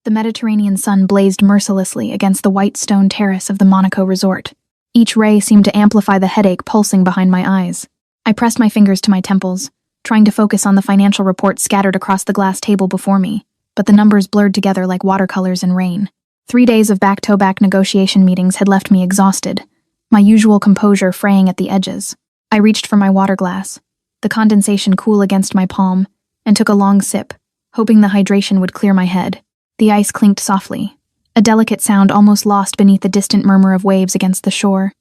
The Mediterranean sun blazed mercilessly against the white stone terrace of the Monaco resort. Each ray seemed to amplify the headache pulsing behind my eyes. I pressed my fingers to my temples, trying to focus on the financial reports scattered across the glass table before me, but the numbers blurred together like watercolors in rain. 3 days of back-to-back negotiation meetings had left me exhausted, my usual composure fraying at the edges. I reached for my water glass, the condensation cool against my palm, and took a long sip, hoping the hydration would clear my head. The ice clinked softly, a delicate sound almost lost beneath the distant murmur of waves against the shore,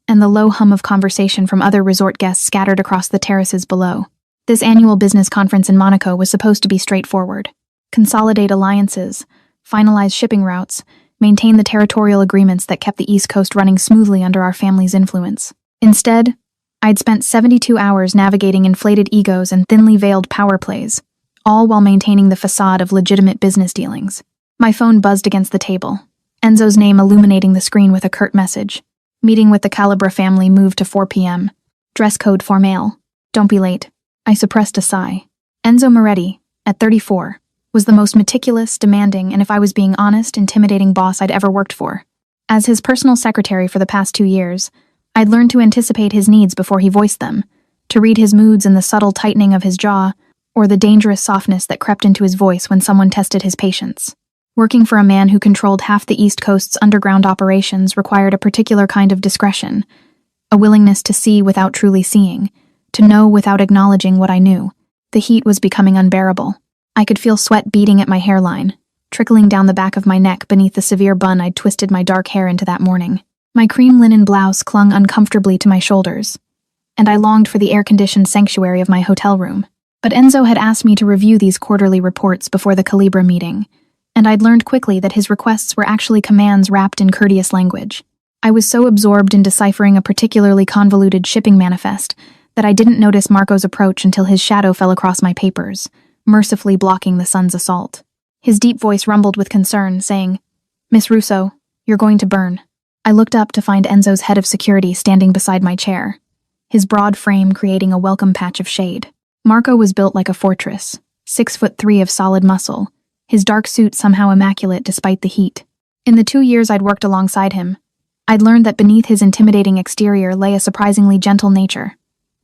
and the low hum of conversation from other resort guests scattered across the terraces below. This annual business conference in Monaco was supposed to be straightforward. Consolidate alliances, finalize shipping routes, maintain the territorial agreements that kept the East Coast running smoothly under our family's influence. Instead, I'd spent 72 hours navigating inflated egos and thinly veiled power plays, all while maintaining the facade of legitimate business dealings. My phone buzzed against the table, Enzo's name illuminating the screen with a curt message. Meeting with the Calabra family moved to 4 p.m. Dress code formel. Don't be late. I suppressed a sigh. Enzo Moretti, at 34, was the most meticulous, demanding, and if I was being honest, intimidating boss I'd ever worked for. As his personal secretary for the past 2 years, I'd learned to anticipate his needs before he voiced them, to read his moods in the subtle tightening of his jaw, or the dangerous softness that crept into his voice when someone tested his patience. Working for a man who controlled half the East Coast's underground operations required a particular kind of discretion, a willingness to see without truly seeing, to know without acknowledging what I knew. The heat was becoming unbearable. I could feel sweat beading at my hairline, trickling down the back of my neck beneath the severe bun I'd twisted my dark hair into that morning. My cream linen blouse clung uncomfortably to my shoulders, and I longed for the air-conditioned sanctuary of my hotel room. But Enzo had asked me to review these quarterly reports before the Calibra meeting, and I'd learned quickly that his requests were actually commands wrapped in courteous language. I was so absorbed in deciphering a particularly convoluted shipping manifest that I didn't notice Marco's approach until his shadow fell across my papers, mercifully blocking the sun's assault. His deep voice rumbled with concern, saying, "Miss Russo, you're going to burn." I looked up to find Enzo's head of security standing beside my chair, his broad frame creating a welcome patch of shade. Marco was built like a fortress, 6'3" of solid muscle, his dark suit somehow immaculate despite the heat. In the 2 years I'd worked alongside him, I'd learned that beneath his intimidating exterior lay a surprisingly gentle nature,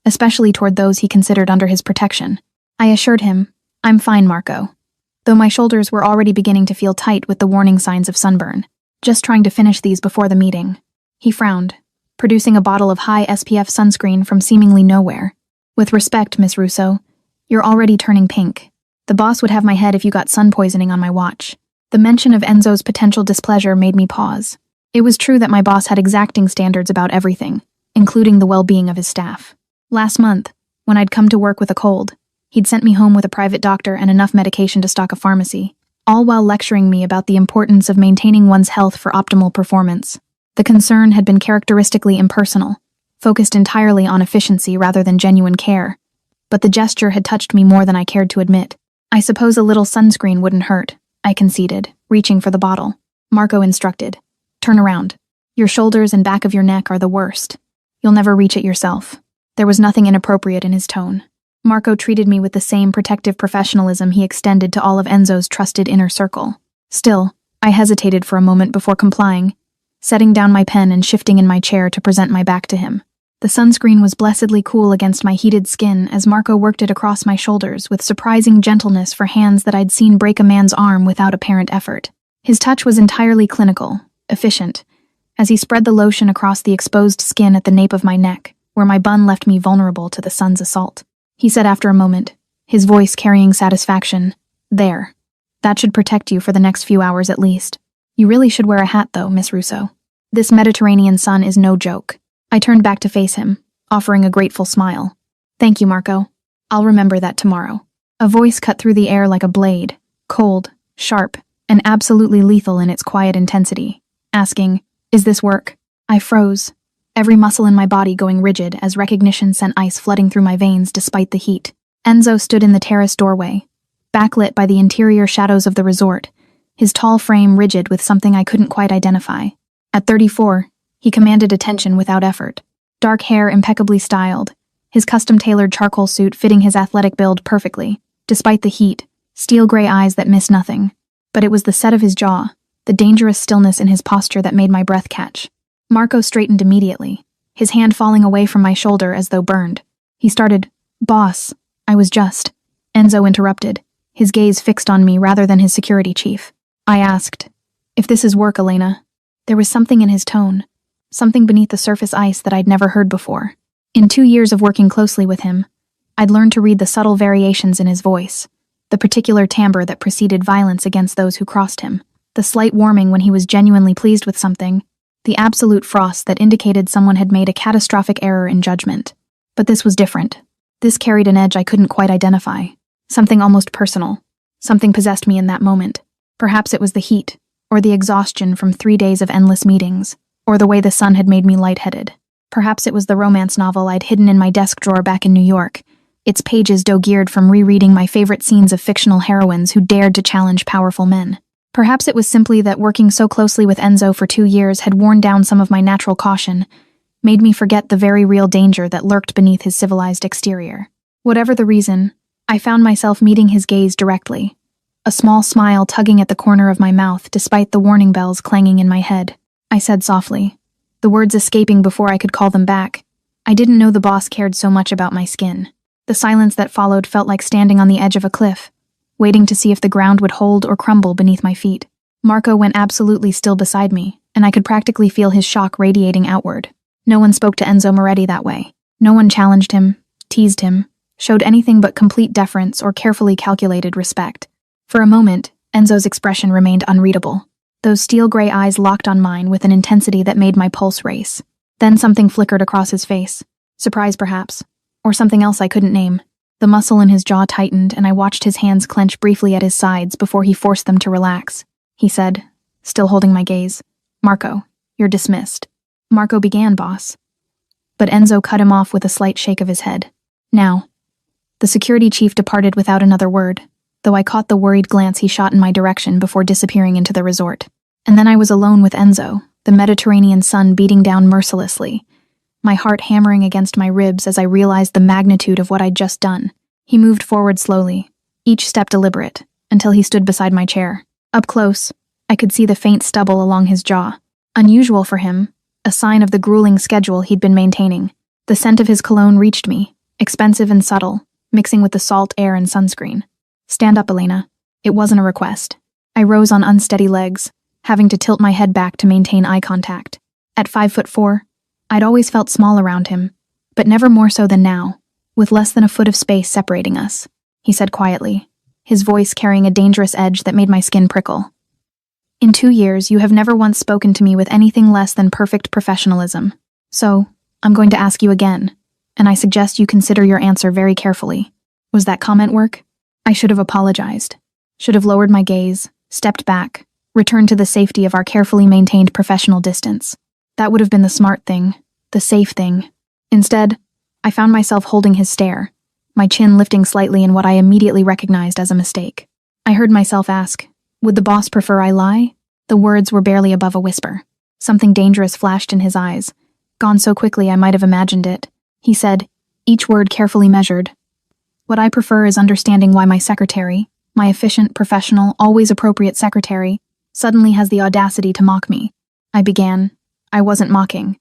especially toward those he considered under his protection. I assured him, "I'm fine, Marco," though my shoulders were already beginning to feel tight with the warning signs of sunburn. Just trying to finish these before the meeting. He frowned, producing a bottle of high SPF sunscreen from seemingly nowhere. "With respect, Miss Russo, you're already turning pink. The boss would have my head if you got sun poisoning on my watch." The mention of Enzo's potential displeasure made me pause. It was true that my boss had exacting standards about everything, including the well-being of his staff. Last month, when I'd come to work with a cold, he'd sent me home with a private doctor and enough medication to stock a pharmacy, all while lecturing me about the importance of maintaining one's health for optimal performance. The concern had been characteristically impersonal, focused entirely on efficiency rather than genuine care, but the gesture had touched me more than I cared to admit. "I suppose a little sunscreen wouldn't hurt," I conceded, reaching for the bottle. Marco instructed, "Turn around. Your shoulders and back of your neck are the worst. You'll never reach it yourself." There was nothing inappropriate in his tone. Marco treated me with the same protective professionalism he extended to all of Enzo's trusted inner circle. Still, I hesitated for a moment before complying, setting down my pen and shifting in my chair to present my back to him. The sunscreen was blessedly cool against my heated skin as Marco worked it across my shoulders with surprising gentleness for hands that I'd seen break a man's arm without apparent effort. His touch was entirely clinical, efficient, as he spread the lotion across the exposed skin at the nape of my neck, where my bun left me vulnerable to the sun's assault. He said after a moment, his voice carrying satisfaction, "There. That should protect you for the next few hours at least. You really should wear a hat though, Miss Russo. This Mediterranean sun is no joke." I turned back to face him, offering a grateful smile. "Thank you, Marco. I'll remember that tomorrow." A voice cut through the air like a blade, cold, sharp, and absolutely lethal in its quiet intensity, asking, "Is this work?" I froze, every muscle in my body going rigid as recognition sent ice flooding through my veins despite the heat. Enzo stood in the terrace doorway, backlit by the interior shadows of the resort, his tall frame rigid with something I couldn't quite identify. At 34, he commanded attention without effort. Dark hair impeccably styled, his custom-tailored charcoal suit fitting his athletic build perfectly, despite the heat, steel-gray eyes that missed nothing. But it was the set of his jaw, the dangerous stillness in his posture that made my breath catch. Marco straightened immediately, his hand falling away from my shoulder as though burned. He started, "Boss, I was just..." Enzo interrupted, his gaze fixed on me rather than his security chief. I asked, "If this is work, Elena?" There was something in his tone, something beneath the surface ice that I'd never heard before. In 2 years of working closely with him, I'd learned to read the subtle variations in his voice, the particular timbre that preceded violence against those who crossed him, the slight warming when he was genuinely pleased with something, the absolute frost that indicated someone had made a catastrophic error in judgment. But this was different. This carried an edge I couldn't quite identify, something almost personal. Something possessed me in that moment. Perhaps it was the heat, or the exhaustion from 3 days of endless meetings, or the way the sun had made me lightheaded. Perhaps it was the romance novel I'd hidden in my desk drawer back in New York, its pages dog-eared from rereading my favorite scenes of fictional heroines who dared to challenge powerful men. Perhaps it was simply that working so closely with Enzo for 2 years had worn down some of my natural caution, made me forget the very real danger that lurked beneath his civilized exterior. Whatever the reason, I found myself meeting his gaze directly, a small smile tugging at the corner of my mouth despite the warning bells clanging in my head. I said softly, the words escaping before I could call them back. I didn't know the boss cared so much about my skin. The silence that followed felt like standing on the edge of a cliff, waiting to see if the ground would hold or crumble beneath my feet. Marco went absolutely still beside me, and I could practically feel his shock radiating outward. No one spoke to Enzo Moretti that way. No one challenged him, teased him, showed anything but complete deference or carefully calculated respect. For a moment, Enzo's expression remained unreadable. Those steel-gray eyes locked on mine with an intensity that made my pulse race. Then something flickered across his face. Surprise, perhaps. Or something else I couldn't name. The muscle in his jaw tightened, and I watched his hands clench briefly at his sides before he forced them to relax. He said, still holding my gaze, "Marco, you're dismissed." Marco began, boss. But Enzo cut him off with a slight shake of his head. Now. The security chief departed without another word, though I caught the worried glance he shot in my direction before disappearing into the resort. And then I was alone with Enzo, the Mediterranean sun beating down mercilessly, my heart hammering against my ribs as I realized the magnitude of what I'd just done. He moved forward slowly, each step deliberate, until he stood beside my chair. Up close, I could see the faint stubble along his jaw. Unusual for him, a sign of the grueling schedule he'd been maintaining. The scent of his cologne reached me, expensive and subtle, mixing with the salt air and sunscreen. "Stand up, Elena." It wasn't a request. I rose on unsteady legs, having to tilt my head back to maintain eye contact. At 5'4", I'd always felt small around him, but never more so than now, with less than a foot of space separating us. He said quietly, his voice carrying a dangerous edge that made my skin prickle. "In 2 years, you have never once spoken to me with anything less than perfect professionalism. So, I'm going to ask you again, and I suggest you consider your answer very carefully. Was that comment work? I should have apologized. Should have lowered my gaze, stepped back, returned to the safety of our carefully maintained professional distance. That would have been the smart thing, the safe thing. Instead, I found myself holding his stare, my chin lifting slightly in what I immediately recognized as a mistake. I heard myself ask, would the boss prefer I lie? The words were barely above a whisper. Something dangerous flashed in his eyes, gone so quickly I might have imagined it. He said, each word carefully measured, "What I prefer is understanding why my secretary, my efficient, professional, always appropriate secretary, suddenly has the audacity to mock me." I began. I wasn't mocking.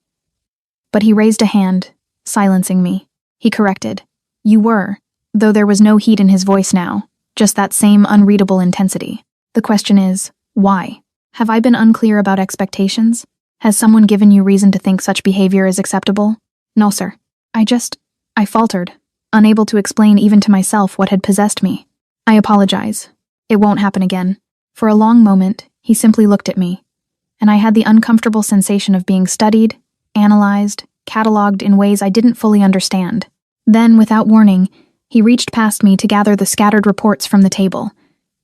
But he raised a hand, silencing me. He corrected. "You were," though there was no heat in his voice now, just that same unreadable intensity. "The question is, why? Have I been unclear about expectations? Has someone given you reason to think such behavior is acceptable?" "No, sir. I faltered, unable to explain even to myself what had possessed me. "I apologize. It won't happen again." For a long moment, he simply looked at me, and I had the uncomfortable sensation of being studied, analyzed, cataloged in ways I didn't fully understand. Then, without warning, he reached past me to gather the scattered reports from the table,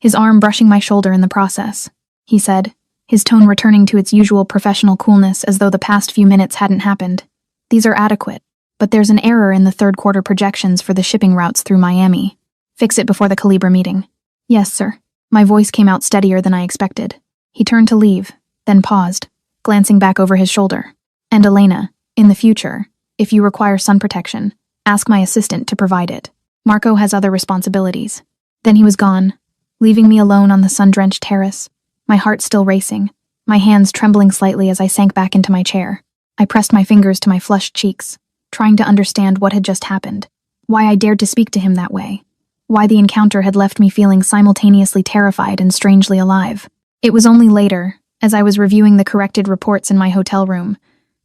his arm brushing my shoulder in the process. He said, his tone returning to its usual professional coolness as though the past few minutes hadn't happened. "These are adequate, but there's an error in the third quarter projections for the shipping routes through Miami. Fix it before the Calibre meeting." "Yes, sir." My voice came out steadier than I expected. He turned to leave, then paused, glancing back over his shoulder. "And Elena, in the future, if you require sun protection, ask my assistant to provide it. Marco has other responsibilities." Then he was gone, leaving me alone on the sun-drenched terrace, my heart still racing, my hands trembling slightly as I sank back into my chair. I pressed my fingers to my flushed cheeks, trying to understand what had just happened, why I dared to speak to him that way, why the encounter had left me feeling simultaneously terrified and strangely alive. It was only later, as I was reviewing the corrected reports in my hotel room,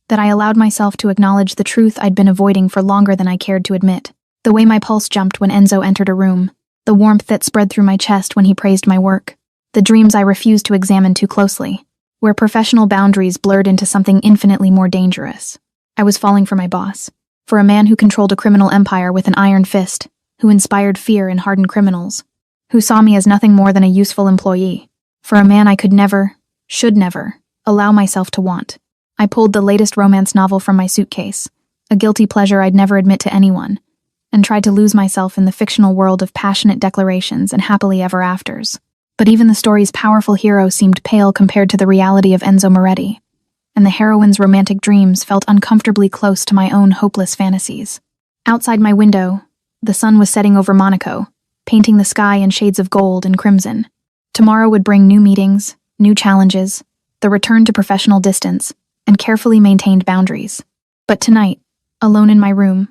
that I allowed myself to acknowledge the truth I'd been avoiding for longer than I cared to admit. The way my pulse jumped when Enzo entered a room, the warmth that spread through my chest when he praised my work, the dreams I refused to examine too closely, where professional boundaries blurred into something infinitely more dangerous. I was falling for my boss, for a man who controlled a criminal empire with an iron fist, who inspired fear in hardened criminals, who saw me as nothing more than a useful employee, for a man I could never, should never, allow myself to want. I pulled the latest romance novel from my suitcase, a guilty pleasure I'd never admit to anyone, and tried to lose myself in the fictional world of passionate declarations and happily ever afters. But even the story's powerful hero seemed pale compared to the reality of Enzo Moretti, and the heroine's romantic dreams felt uncomfortably close to my own hopeless fantasies. Outside my window, the sun was setting over Monaco, painting the sky in shades of gold and crimson. Tomorrow would bring new meetings, new challenges, the return to professional distance, and carefully maintained boundaries. But tonight, alone in my room,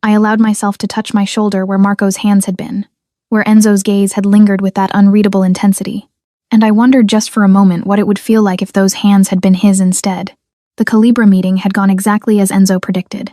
I allowed myself to touch my shoulder where Marco's hands had been, where Enzo's gaze had lingered with that unreadable intensity, and I wondered just for a moment what it would feel like if those hands had been his instead. The Calibra meeting had gone exactly as Enzo predicted.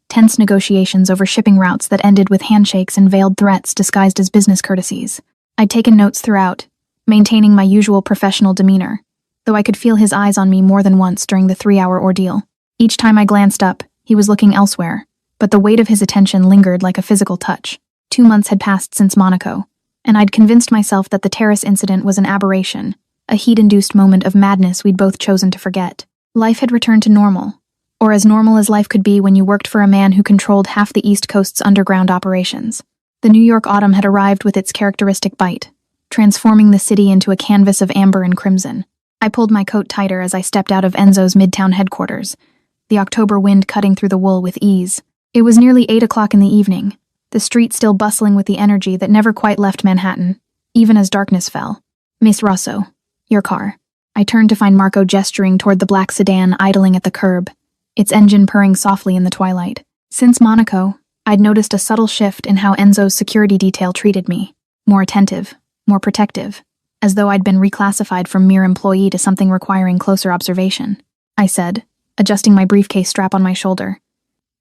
Tense negotiations over shipping routes that ended with handshakes and veiled threats disguised as business courtesies. I'd taken notes throughout, maintaining my usual professional demeanor, though I could feel his eyes on me more than once during the 3-hour ordeal. Each time I glanced up, he was looking elsewhere, but the weight of his attention lingered like a physical touch. 2 months had passed since Monaco, and I'd convinced myself that the terrace incident was an aberration, a heat-induced moment of madness we'd both chosen to forget. Life had returned to normal, or as normal as life could be when you worked for a man who controlled half the East Coast's underground operations. The New York autumn had arrived with its characteristic bite, transforming the city into a canvas of amber and crimson. I pulled my coat tighter as I stepped out of Enzo's midtown headquarters, the October wind cutting through the wool with ease. It was nearly 8 o'clock in the evening, the street still bustling with the energy that never quite left Manhattan, even as darkness fell. "Miss Rosso, your car." I turned to find Marco gesturing toward the black sedan idling at the curb, its engine purring softly in the twilight. Since Monaco, I'd noticed a subtle shift in how Enzo's security detail treated me. More attentive, more protective, as though I'd been reclassified from mere employee to something requiring closer observation. I said, adjusting my briefcase strap on my shoulder.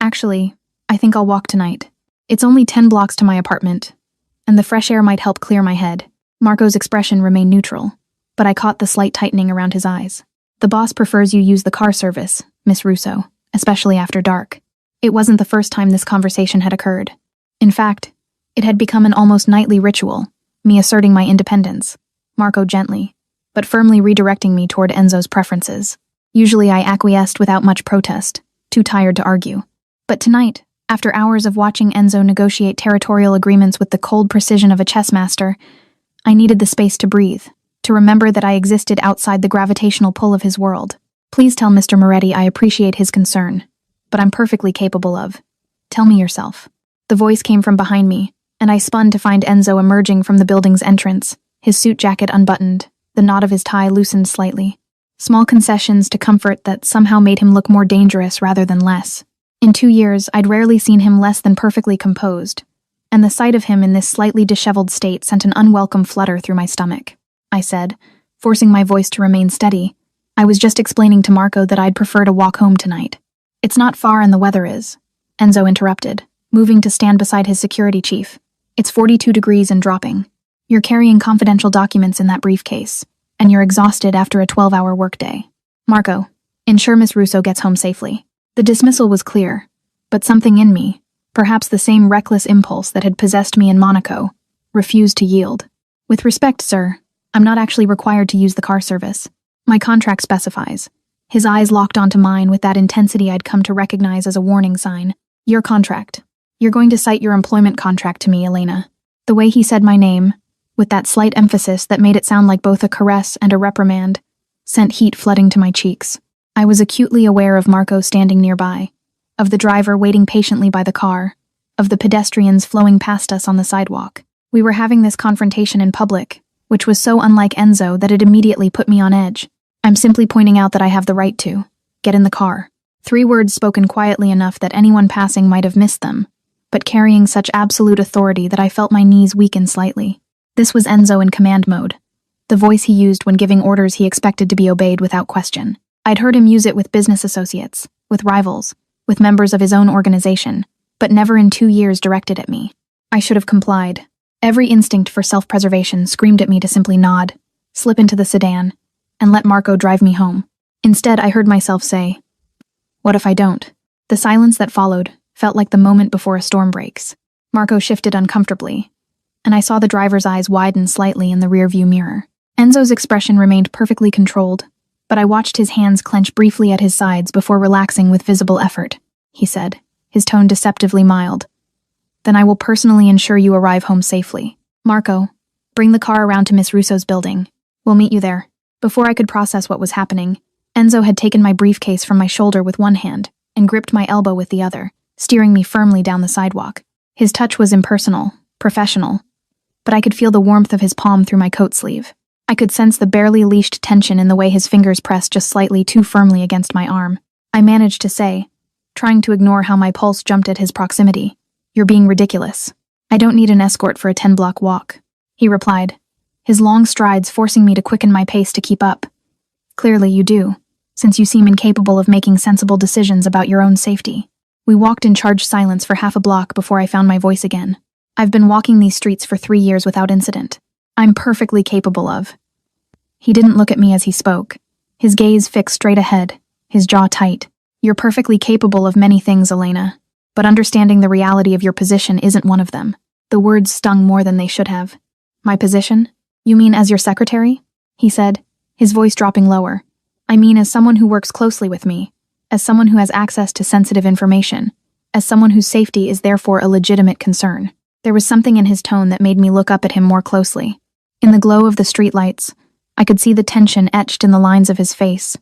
"Actually, I think I'll walk tonight. It's only 10 blocks to my apartment, and the fresh air might help clear my head." Marco's expression remained neutral, but I caught the slight tightening around his eyes. "The boss prefers you use the car service, Miss Russo, especially after dark." It wasn't the first time this conversation had occurred. In fact, it had become an almost nightly ritual, me asserting my independence, Marco gently, but firmly redirecting me toward Enzo's preferences. Usually I acquiesced without much protest, too tired to argue. But tonight, after hours of watching Enzo negotiate territorial agreements with the cold precision of a chess master, I needed the space to breathe, to remember that I existed outside the gravitational pull of his world. "Please tell Mr. Moretti I appreciate his concern, but I'm perfectly capable of. Tell me yourself." The voice came from behind me, and I spun to find Enzo emerging from the building's entrance, his suit jacket unbuttoned, the knot of his tie loosened slightly. Small concessions to comfort that somehow made him look more dangerous rather than less. In 2 years, I'd rarely seen him less than perfectly composed, and the sight of him in this slightly disheveled state sent an unwelcome flutter through my stomach. I said, forcing my voice to remain steady. "I was just explaining to Marco that I'd prefer to walk home tonight." "It's not far and the weather is," Enzo interrupted, moving to stand beside his security chief. "It's 42 degrees and dropping. You're carrying confidential documents in that briefcase, and you're exhausted after a 12-hour workday. Marco, ensure Miss Russo gets home safely." The dismissal was clear, but something in me, perhaps the same reckless impulse that had possessed me in Monaco, refused to yield. "With respect, sir, I'm not actually required to use the car service. My contract specifies." His eyes locked onto mine with that intensity I'd come to recognize as a warning sign. "Your contract. You're going to cite your employment contract to me, Elena." The way he said my name, with that slight emphasis that made it sound like both a caress and a reprimand, sent heat flooding to my cheeks. I was acutely aware of Marco standing nearby, of the driver waiting patiently by the car, of the pedestrians flowing past us on the sidewalk. We were having this confrontation in public, which was so unlike Enzo that it immediately put me on edge. "I'm simply pointing out that I have the right to. Get in the car." 3 words spoken quietly enough that anyone passing might have missed them, but carrying such absolute authority that I felt my knees weaken slightly. This was Enzo in command mode, the voice he used when giving orders he expected to be obeyed without question. I'd heard him use it with business associates, with rivals, with members of his own organization, but never in 2 years directed at me. I should have complied. Every instinct for self-preservation screamed at me to simply nod, slip into the sedan, and let Marco drive me home. Instead, I heard myself say, "What if I don't?" The silence that followed felt like the moment before a storm breaks. Marco shifted uncomfortably, and I saw the driver's eyes widen slightly in the rearview mirror. Enzo's expression remained perfectly controlled, but I watched his hands clench briefly at his sides before relaxing with visible effort. He said, his tone deceptively mild, "Then I will personally ensure you arrive home safely. Marco, bring the car around to Miss Russo's building. We'll meet you there." Before I could process what was happening, Enzo had taken my briefcase from my shoulder with one hand and gripped my elbow with the other, steering me firmly down the sidewalk. His touch was impersonal, professional, but I could feel the warmth of his palm through my coat sleeve. I could sense the barely leashed tension in the way his fingers pressed just slightly too firmly against my arm. I managed to say, trying to ignore how my pulse jumped at his proximity, "You're being ridiculous. I don't need an escort for a 10-block walk," he replied, his long strides forcing me to quicken my pace to keep up. "Clearly you do, since you seem incapable of making sensible decisions about your own safety." We walked in charged silence for half a block before I found my voice again. "I've been walking these streets for 3 years without incident. I'm perfectly capable of." He didn't look at me as he spoke, his gaze fixed straight ahead, his jaw tight. "You're perfectly capable of many things, Elena, but understanding the reality of your position isn't one of them." The words stung more than they should have. "My position? You mean as your secretary?" he said, his voice dropping lower. "I mean as someone who works closely with me, as someone who has access to sensitive information, as someone whose safety is therefore a legitimate concern." There was something in his tone that made me look up at him more closely. In the glow of the streetlights, I could see the tension etched in the lines of his face,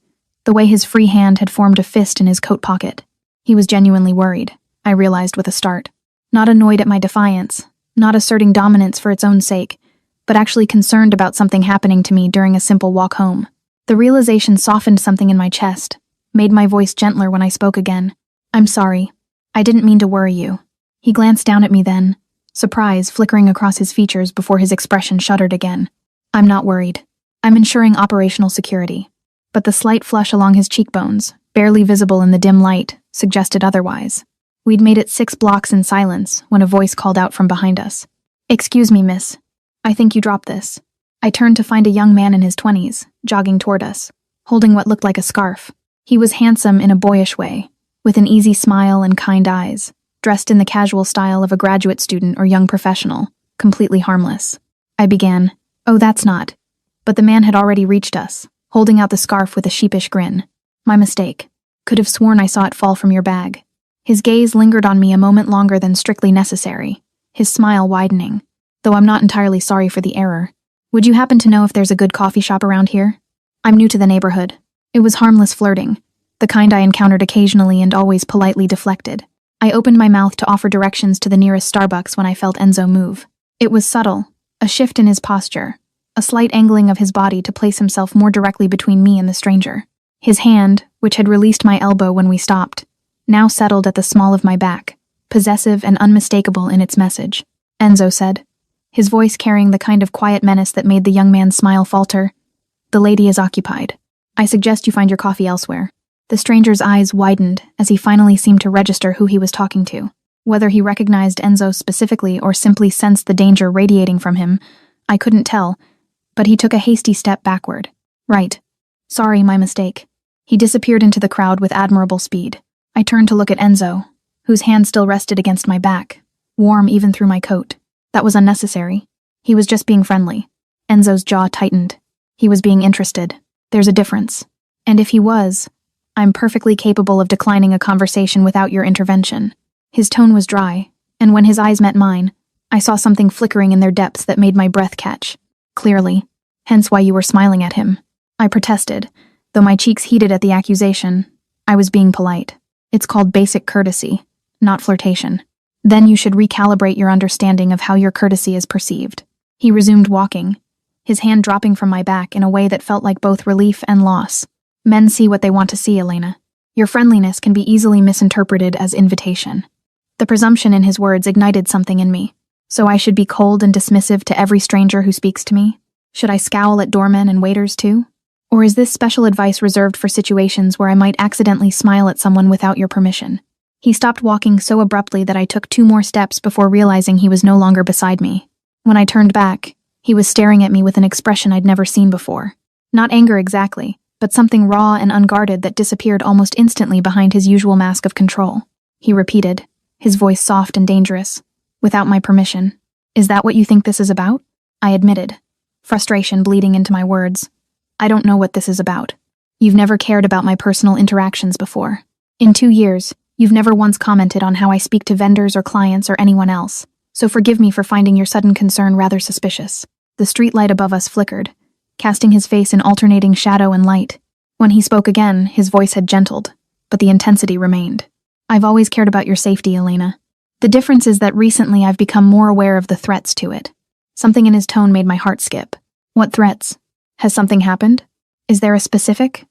the way his free hand had formed a fist in his coat pocket. He was genuinely worried, I realized with a start. Not annoyed at my defiance, not asserting dominance for its own sake, but actually concerned about something happening to me during a simple walk home. The realization softened something in my chest, made my voice gentler when I spoke again. "I'm sorry. I didn't mean to worry you." He glanced down at me then, surprise flickering across his features before his expression shuddered again. "I'm not worried. I'm ensuring operational security." But the slight flush along his cheekbones, barely visible in the dim light, suggested otherwise. We'd made it 6 blocks in silence when a voice called out from behind us. "Excuse me, miss. I think you dropped this." I turned to find a young man in his 20s, jogging toward us, holding what looked like a scarf. He was handsome in a boyish way, with an easy smile and kind eyes, dressed in the casual style of a graduate student or young professional, completely harmless. I began, "Oh, that's not." But the man had already reached us, holding out the scarf with a sheepish grin. "My mistake. Could have sworn I saw it fall from your bag." His gaze lingered on me a moment longer than strictly necessary, his smile widening, though I'm not entirely sorry for the error. "Would you happen to know if there's a good coffee shop around here? I'm new to the neighborhood." It was harmless flirting, the kind I encountered occasionally and always politely deflected. I opened my mouth to offer directions to the nearest Starbucks when I felt Enzo move. It was subtle, a shift in his posture, a slight angling of his body to place himself more directly between me and the stranger. His hand, which had released my elbow when we stopped, now settled at the small of my back, possessive and unmistakable in its message. "Enzo said," his voice carrying the kind of quiet menace that made the young man's smile falter, "the lady is occupied. I suggest you find your coffee elsewhere." The stranger's eyes widened as he finally seemed to register who he was talking to. Whether he recognized Enzo specifically or simply sensed the danger radiating from him, I couldn't tell, but he took a hasty step backward. "Right. Sorry, my mistake." He disappeared into the crowd with admirable speed. I turned to look at Enzo, whose hand still rested against my back, warm even through my coat. That was unnecessary. He was just being friendly. Enzo's jaw tightened. He was being interested. There's a difference. And if he was, I'm perfectly capable of declining a conversation without your intervention. His tone was dry, and when his eyes met mine, I saw something flickering in their depths that made my breath catch. "Clearly. Hence why you were smiling at him." I protested, though my cheeks heated at the accusation. I was being polite. It's called basic courtesy, not flirtation. Then you should recalibrate your understanding of how your courtesy is perceived. He resumed walking, his hand dropping from my back in a way that felt like both relief and loss. Men see what they want to see, Elena. Your friendliness can be easily misinterpreted as invitation. The presumption in his words ignited something in me. So I should be cold and dismissive to every stranger who speaks to me? Should I scowl at doormen and waiters too? Or is this special advice reserved for situations where I might accidentally smile at someone without your permission? He stopped walking so abruptly that I took 2 more steps before realizing he was no longer beside me. When I turned back, he was staring at me with an expression I'd never seen before. Not anger exactly, but something raw and unguarded that disappeared almost instantly behind his usual mask of control. He repeated, his voice soft and dangerous, without my permission. Is that what you think this is about? I admitted, frustration bleeding into my words. I don't know what this is about. You've never cared about my personal interactions before. In 2 years, you've never once commented on how I speak to vendors or clients or anyone else, so forgive me for finding your sudden concern rather suspicious. The streetlight above us flickered, casting his face in alternating shadow and light. When he spoke again, his voice had gentled, but the intensity remained. I've always cared about your safety, Elena. The difference is that recently I've become more aware of the threats to it. Something in his tone made my heart skip. What threats? Has something happened? Is there a specific?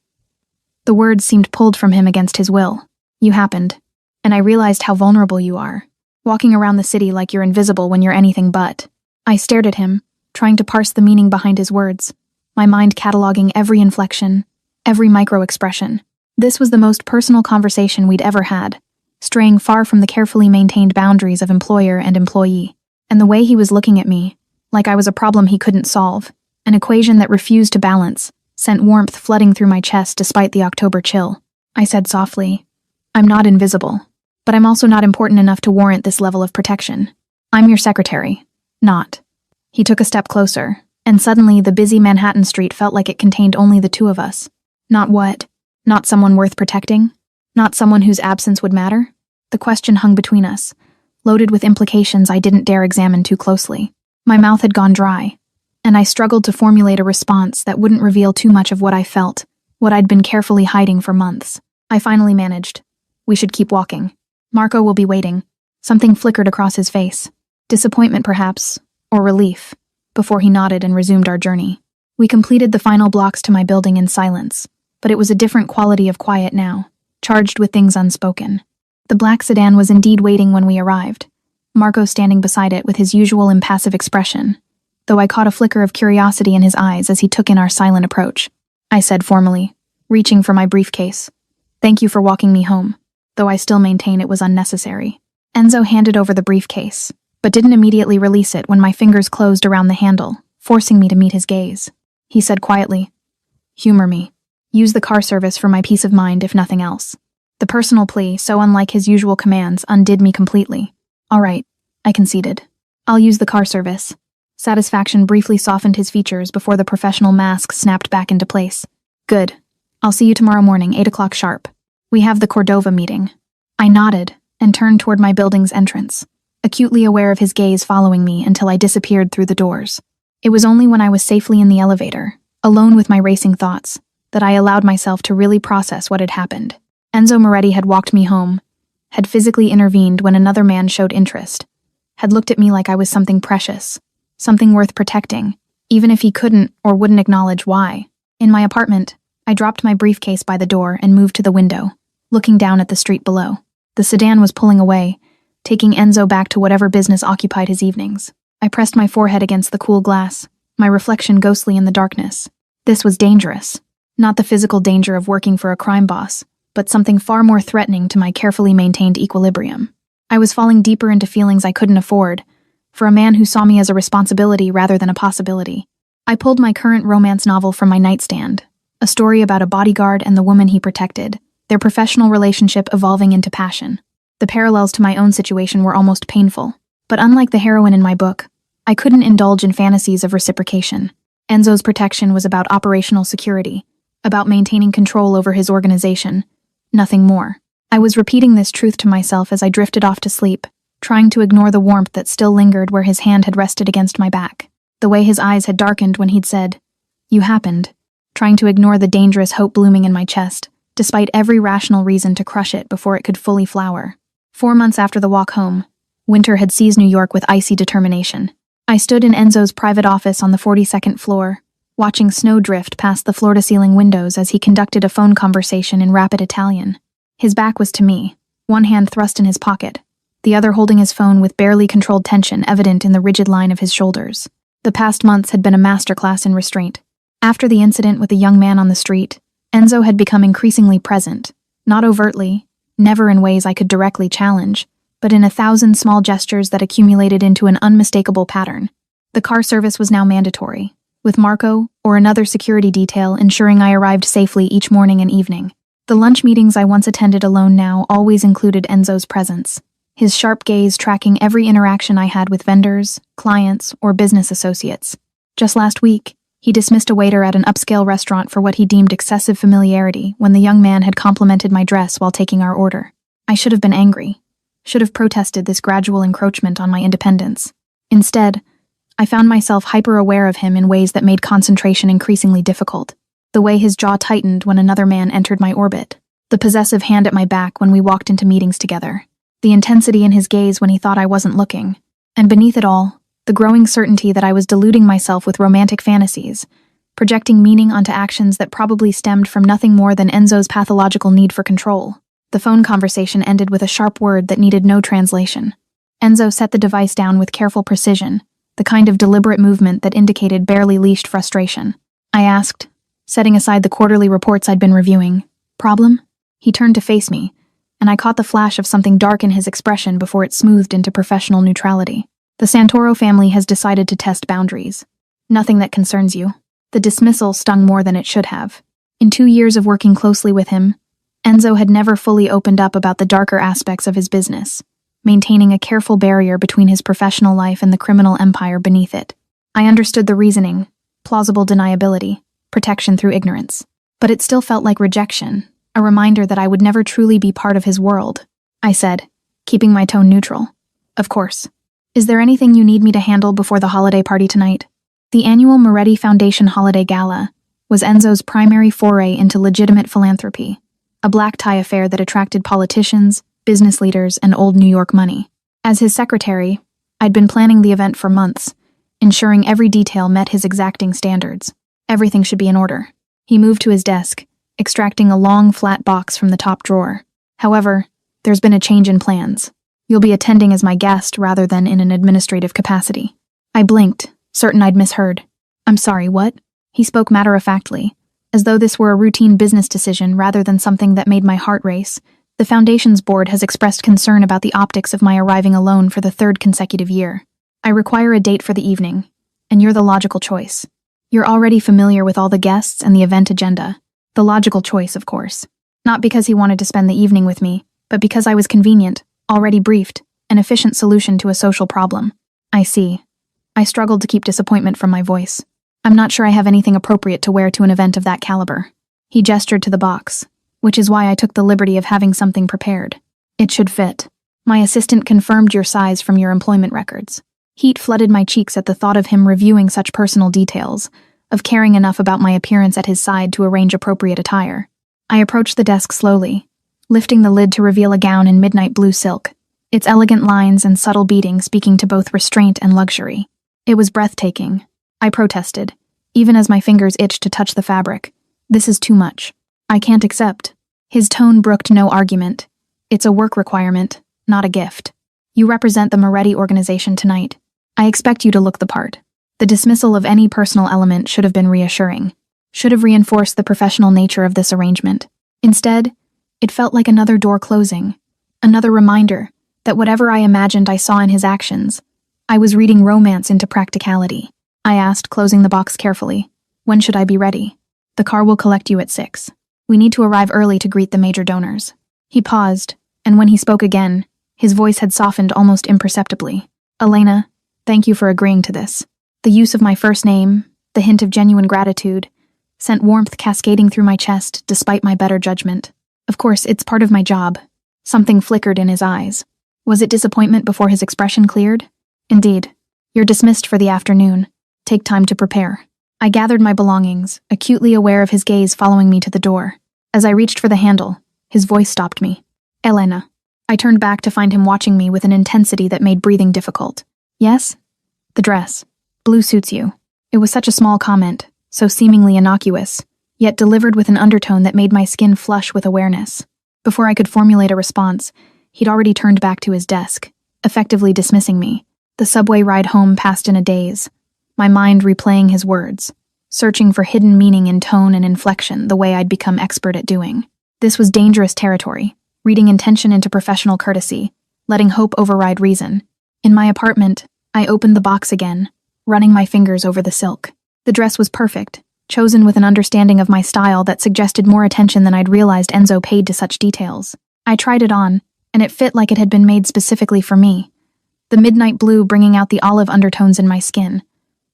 The words seemed pulled from him against his will. You happened, and I realized how vulnerable you are, walking around the city like you're invisible when you're anything but. I stared at him, trying to parse the meaning behind his words, my mind cataloging every inflection, every micro-expression. This was the most personal conversation we'd ever had, straying far from the carefully maintained boundaries of employer and employee. And the way he was looking at me, like I was a problem he couldn't solve, an equation that refused to balance, sent warmth flooding through my chest despite the October chill. I said softly, I'm not invisible, but I'm also not important enough to warrant this level of protection. I'm your secretary, not. He took a step closer, and suddenly the busy Manhattan street felt like it contained only the 2 of us. Not what? Not someone worth protecting? Not someone whose absence would matter? The question hung between us, loaded with implications I didn't dare examine too closely. My mouth had gone dry, and I struggled to formulate a response that wouldn't reveal too much of what I felt, what I'd been carefully hiding for months. I finally managed. We should keep walking. Marco will be waiting. Something flickered across his face. Disappointment, perhaps, or relief, before he nodded and resumed our journey. We completed the final blocks to my building in silence, but it was a different quality of quiet now, charged with things unspoken. The black sedan was indeed waiting when we arrived, Marco standing beside it with his usual impassive expression, though I caught a flicker of curiosity in his eyes as he took in our silent approach. I said formally, reaching for my briefcase, Thank you for walking me home, though I still maintain it was unnecessary. Enzo handed over the briefcase, but didn't immediately release it when my fingers closed around the handle, forcing me to meet his gaze. He said quietly, Humor me. Use the car service for my peace of mind, if nothing else. The personal plea, so unlike his usual commands, undid me completely. All right, I conceded. I'll use the car service. Satisfaction briefly softened his features before the professional mask snapped back into place. Good. I'll see you tomorrow morning, 8 o'clock sharp. We have the Cordova meeting. I nodded and turned toward my building's entrance, acutely aware of his gaze following me until I disappeared through the doors. It was only when I was safely in the elevator, alone with my racing thoughts, that I allowed myself to really process what had happened. Enzo Moretti had walked me home, had physically intervened when another man showed interest, had looked at me like I was something precious, something worth protecting, even if he couldn't or wouldn't acknowledge why. In my apartment, I dropped my briefcase by the door and moved to the window, looking down at the street below. The sedan was pulling away, taking Enzo back to whatever business occupied his evenings. I pressed my forehead against the cool glass, my reflection ghostly in the darkness. This was dangerous. Not the physical danger of working for a crime boss, but something far more threatening to my carefully maintained equilibrium. I was falling deeper into feelings I couldn't afford, for a man who saw me as a responsibility rather than a possibility. I pulled my current romance novel from my nightstand, a story about a bodyguard and the woman he protected, their professional relationship evolving into passion. The parallels to my own situation were almost painful, but unlike the heroine in my book, I couldn't indulge in fantasies of reciprocation. Enzo's protection was about operational security, about maintaining control over his organization, nothing more. I was repeating this truth to myself as I drifted off to sleep, trying to ignore the warmth that still lingered where his hand had rested against my back, the way his eyes had darkened when he'd said, You happened, trying to ignore the dangerous hope blooming in my chest, despite every rational reason to crush it before it could fully flower. 4 months after the walk home, winter had seized New York with icy determination. I stood in Enzo's private office on the 42nd floor, watching snow drift past the floor-to-ceiling windows as he conducted a phone conversation in rapid Italian. His back was to me, one hand thrust in his pocket, the other holding his phone with barely controlled tension evident in the rigid line of his shoulders. The past months had been a masterclass in restraint. After the incident with the young man on the street, Enzo had become increasingly present, not overtly, never in ways I could directly challenge, but in 1,000 small gestures that accumulated into an unmistakable pattern. The car service was now mandatory, with Marco or another security detail ensuring I arrived safely each morning and evening. The lunch meetings I once attended alone now always included Enzo's presence, his sharp gaze tracking every interaction I had with vendors, clients, or business associates. Just last week, he dismissed a waiter at an upscale restaurant for what he deemed excessive familiarity when the young man had complimented my dress while taking our order. I should have been angry, should have protested this gradual encroachment on my independence. Instead, I found myself hyper-aware of him in ways that made concentration increasingly difficult. The way his jaw tightened when another man entered my orbit, the possessive hand at my back when we walked into meetings together, the intensity in his gaze when he thought I wasn't looking, and beneath it all, the growing certainty that I was deluding myself with romantic fantasies, projecting meaning onto actions that probably stemmed from nothing more than Enzo's pathological need for control. The phone conversation ended with a sharp word that needed no translation. Enzo set the device down with careful precision, the kind of deliberate movement that indicated barely leashed frustration. I asked, setting aside the quarterly reports I'd been reviewing, "Problem?" He turned to face me, and I caught the flash of something dark in his expression before it smoothed into professional neutrality. "The Santoro family has decided to test boundaries. Nothing that concerns you." The dismissal stung more than it should have. In 2 years of working closely with him, Enzo had never fully opened up about the darker aspects of his business, maintaining a careful barrier between his professional life and the criminal empire beneath it. I understood the reasoning, plausible deniability, protection through ignorance. But it still felt like rejection, a reminder that I would never truly be part of his world. I said, keeping my tone neutral, "Of course. Is there anything you need me to handle before the holiday party tonight?" The annual Moretti Foundation Holiday Gala was Enzo's primary foray into legitimate philanthropy, a black tie affair that attracted politicians, business leaders, and old New York money. As his secretary, I'd been planning the event for months, ensuring every detail met his exacting standards. Everything should be in order. He moved to his desk, extracting a long, flat box from the top drawer. "However, there's been a change in plans. You'll be attending as my guest rather than in an administrative capacity." I blinked, certain I'd misheard. "I'm sorry, what?" He spoke matter-of-factly, as though this were a routine business decision rather than something that made my heart race. "The Foundation's board has expressed concern about the optics of my arriving alone for the 3rd consecutive year. I require a date for the evening, and you're the logical choice. You're already familiar with all the guests and the event agenda. The logical choice, of course. Not because he wanted to spend the evening with me, but because I was convenient, already briefed, an efficient solution to a social problem." "I see." I struggled to keep disappointment from my voice. "I'm not sure I have anything appropriate to wear to an event of that caliber." He gestured to the box, which is why I took the liberty of having something prepared. "It should fit. My assistant confirmed your size from your employment records." Heat flooded my cheeks at the thought of him reviewing such personal details, of caring enough about my appearance at his side to arrange appropriate attire. I approached the desk slowly, lifting the lid to reveal a gown in midnight blue silk, its elegant lines and subtle beading speaking to both restraint and luxury. It was breathtaking. I protested, even as my fingers itched to touch the fabric. "This is too much. I can't accept." His tone brooked no argument. "It's a work requirement, not a gift. You represent the Moretti organization tonight. I expect you to look the part." The dismissal of any personal element should have been reassuring, should have reinforced the professional nature of this arrangement. Instead, it felt like another door closing, another reminder that whatever I imagined I saw in his actions, I was reading romance into practicality. I asked, closing the box carefully, "When should I be ready?" "The car will collect you at 6. We need to arrive early to greet the major donors." He paused, and when he spoke again, his voice had softened almost imperceptibly. "Elena, thank you for agreeing to this." The use of my first name, the hint of genuine gratitude, sent warmth cascading through my chest despite my better judgment. Of course, it's part of my job. Something flickered in his eyes. Was it disappointment before his expression cleared? "Indeed. You're dismissed for the afternoon. Take time to prepare." I gathered my belongings, acutely aware of his gaze following me to the door. As I reached for the handle, his voice stopped me. "Elena." I turned back to find him watching me with an intensity that made breathing difficult. "Yes?" The dress. Blue suits you. It was such a small comment, so seemingly innocuous, yet delivered with an undertone that made my skin flush with awareness. Before I could formulate a response, he'd already turned back to his desk, effectively dismissing me. The subway ride home passed in a daze, my mind replaying his words, searching for hidden meaning in tone and inflection the way I'd become expert at doing. This was dangerous territory, reading intention into professional courtesy, letting hope override reason. In my apartment, I opened the box again, running my fingers over the silk. The dress was perfect, chosen with an understanding of my style that suggested more attention than I'd realized Enzo paid to such details. I tried it on, and it fit like it had been made specifically for me. The midnight blue bringing out the olive undertones in my skin,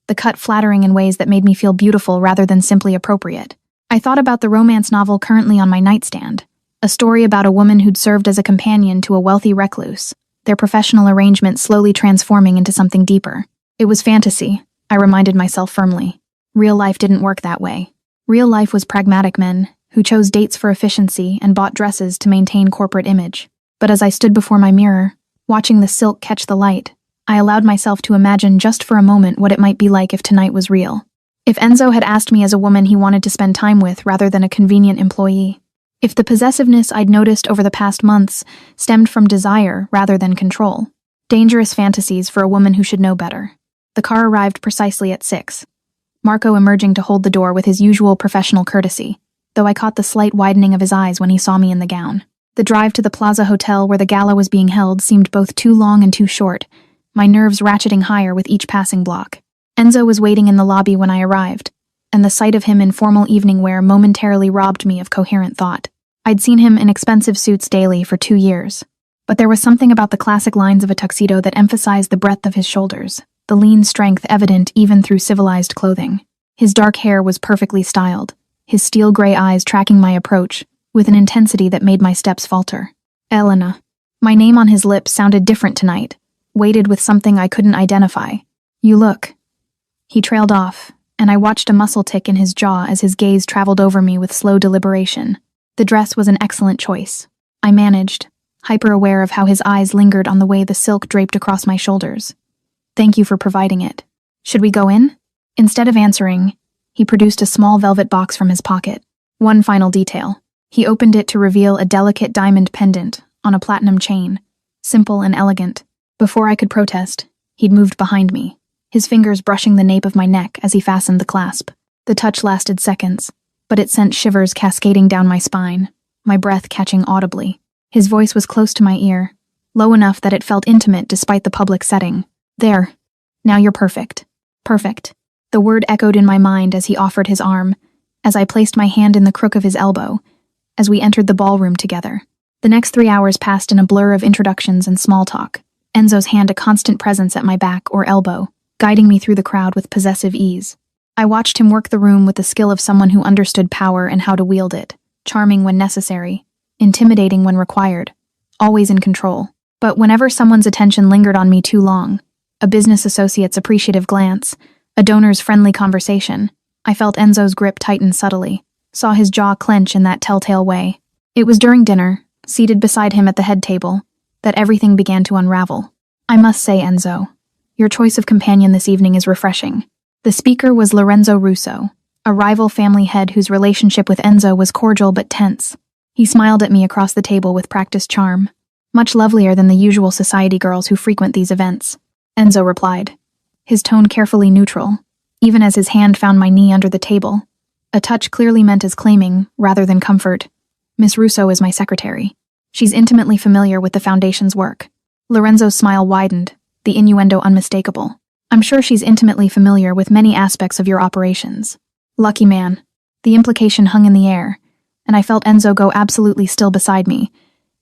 the cut flattering in ways that made me feel beautiful rather than simply appropriate. I thought about the romance novel currently on my nightstand, a story about a woman who'd served as a companion to a wealthy recluse, their professional arrangement slowly transforming into something deeper. It was fantasy, I reminded myself firmly. Real life didn't work that way. Real life was pragmatic men who chose dates for efficiency and bought dresses to maintain corporate image. But as I stood before my mirror, watching the silk catch the light, I allowed myself to imagine just for a moment what it might be like if tonight was real. If Enzo had asked me as a woman he wanted to spend time with rather than a convenient employee. If the possessiveness I'd noticed over the past months stemmed from desire rather than control. Dangerous fantasies for a woman who should know better. The car arrived precisely at 6. Marco emerging to hold the door with his usual professional courtesy, though I caught the slight widening of his eyes when he saw me in the gown. The drive to the Plaza Hotel where the gala was being held seemed both too long and too short, my nerves ratcheting higher with each passing block. Enzo was waiting in the lobby when I arrived, and the sight of him in formal evening wear momentarily robbed me of coherent thought. I'd seen him in expensive suits daily for 2 years, but there was something about the classic lines of a tuxedo that emphasized the breadth of his shoulders, the lean strength evident even through civilized clothing. His dark hair was perfectly styled, his steel-gray eyes tracking my approach, with an intensity that made my steps falter. Elena. My name on his lips sounded different tonight, weighted with something I couldn't identify. You look. He trailed off, and I watched a muscle tick in his jaw as his gaze traveled over me with slow deliberation. The dress was an excellent choice. I managed, hyper-aware of how his eyes lingered on the way the silk draped across my shoulders. Thank you for providing it. Should we go in? Instead of answering, he produced a small velvet box from his pocket. One final detail. He opened it to reveal a delicate diamond pendant on a platinum chain, simple and elegant. Before I could protest, he'd moved behind me, his fingers brushing the nape of my neck as he fastened the clasp. The touch lasted seconds, but it sent shivers cascading down my spine, my breath catching audibly. His voice was close to my ear, low enough that it felt intimate despite the public setting. There. Now you're perfect. Perfect. The word echoed in my mind as he offered his arm, as I placed my hand in the crook of his elbow, as we entered the ballroom together. The next 3 hours passed in a blur of introductions and small talk, Enzo's hand a constant presence at my back or elbow, guiding me through the crowd with possessive ease. I watched him work the room with the skill of someone who understood power and how to wield it, charming when necessary, intimidating when required, always in control. But whenever someone's attention lingered on me too long, a business associate's appreciative glance, a donor's friendly conversation, I felt Enzo's grip tighten subtly, saw his jaw clench in that telltale way. It was during dinner, seated beside him at the head table, that everything began to unravel. I must say, Enzo, your choice of companion this evening is refreshing. The speaker was Lorenzo Russo, a rival family head whose relationship with Enzo was cordial but tense. He smiled at me across the table with practiced charm, much lovelier than the usual society girls who frequent these events. Enzo replied, his tone carefully neutral, even as his hand found my knee under the table, a touch clearly meant as claiming, rather than comfort. Miss Russo is my secretary. She's intimately familiar with the Foundation's work. Lorenzo's smile widened, the innuendo unmistakable. I'm sure she's intimately familiar with many aspects of your operations. Lucky man. The implication hung in the air, and I felt Enzo go absolutely still beside me,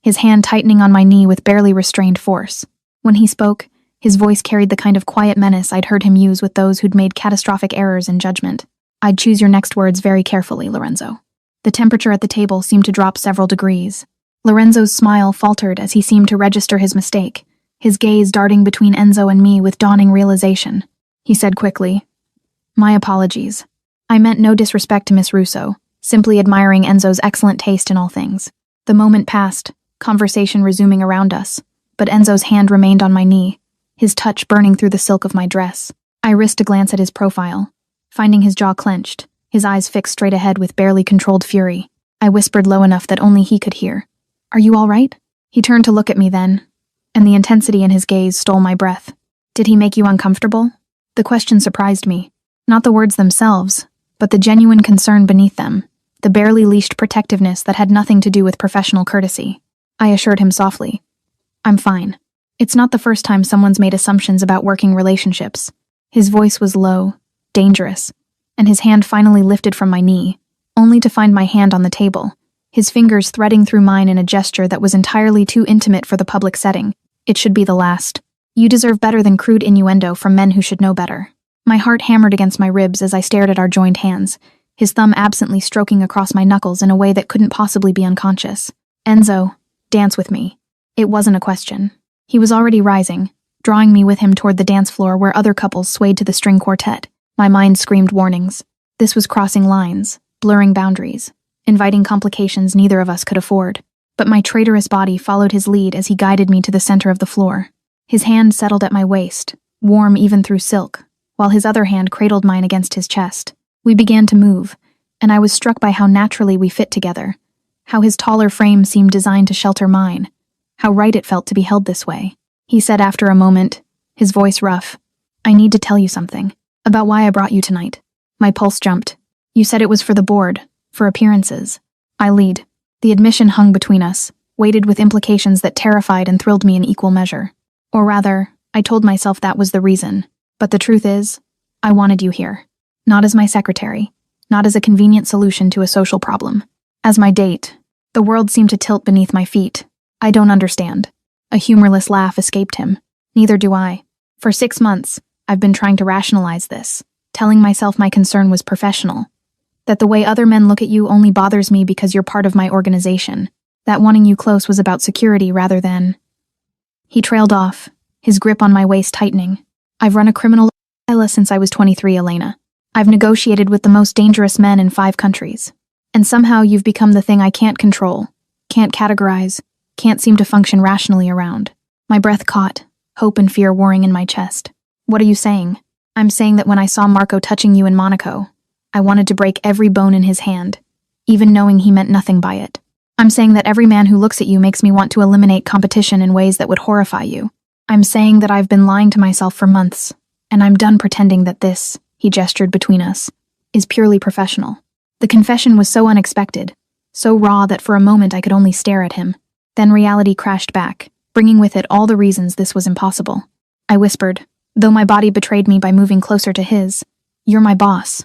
his hand tightening on my knee with barely restrained force. When he spoke, his voice carried the kind of quiet menace I'd heard him use with those who'd made catastrophic errors in judgment. I'd choose your next words very carefully, Lorenzo. The temperature at the table seemed to drop several degrees. Lorenzo's smile faltered as he seemed to register his mistake, his gaze darting between Enzo and me with dawning realization. He said quickly, my apologies. I meant no disrespect to Miss Russo, simply admiring Enzo's excellent taste in all things. The moment passed, conversation resuming around us, but Enzo's hand remained on my knee, his touch burning through the silk of my dress. I risked a glance at his profile, finding his jaw clenched, his eyes fixed straight ahead with barely controlled fury. I whispered low enough that only he could hear. "Are you all right?" He turned to look at me then, and the intensity in his gaze stole my breath. "Did he make you uncomfortable?" The question surprised me. Not the words themselves, but the genuine concern beneath them, the barely leashed protectiveness that had nothing to do with professional courtesy. I assured him softly, "I'm fine." It's not the first time someone's made assumptions about working relationships. His voice was low, dangerous, and his hand finally lifted from my knee, only to find my hand on the table, his fingers threading through mine in a gesture that was entirely too intimate for the public setting. It should be the last. You deserve better than crude innuendo from men who should know better. My heart hammered against my ribs as I stared at our joined hands, his thumb absently stroking across my knuckles in a way that couldn't possibly be unconscious. "Enzo, dance with me." It wasn't a question. He was already rising, drawing me with him toward the dance floor where other couples swayed to the string quartet. My mind screamed warnings. This was crossing lines, blurring boundaries, inviting complications neither of us could afford. But my traitorous body followed his lead as he guided me to the center of the floor. His hand settled at my waist, warm even through silk, while his other hand cradled mine against his chest. We began to move, and I was struck by how naturally we fit together, how his taller frame seemed designed to shelter mine, how right it felt to be held this way. He said after a moment, his voice rough, "I need to tell you something, about why I brought you tonight." My pulse jumped. "You said it was for the board, for appearances." I lead. The admission hung between us, weighted with implications that terrified and thrilled me in equal measure. Or rather, I told myself that was the reason. But the truth is, I wanted you here. Not as my secretary, not as a convenient solution to a social problem. As my date. The world seemed to tilt beneath my feet. "I don't understand." A humorless laugh escaped him. "Neither do I. For 6 months, I've been trying to rationalize this, telling myself my concern was professional. That the way other men look at you only bothers me because you're part of my organization. That wanting you close was about security rather than..." He trailed off, his grip on my waist tightening. "I've run a criminal life since I was 23, Elena. I've negotiated with the most dangerous men in 5 countries. And somehow you've become the thing I can't control, can't categorize, can't seem to function rationally around." My breath caught, hope and fear warring in my chest. "What are you saying?" "I'm saying that when I saw Marco touching you in Monaco, I wanted to break every bone in his hand, even knowing he meant nothing by it. I'm saying that every man who looks at you makes me want to eliminate competition in ways that would horrify you. I'm saying that I've been lying to myself for months, and I'm done pretending that this," he gestured between us, "is purely professional." The confession was so unexpected, so raw that for a moment I could only stare at him. Then reality crashed back, bringing with it all the reasons this was impossible. I whispered, though my body betrayed me by moving closer to his, "You're my boss.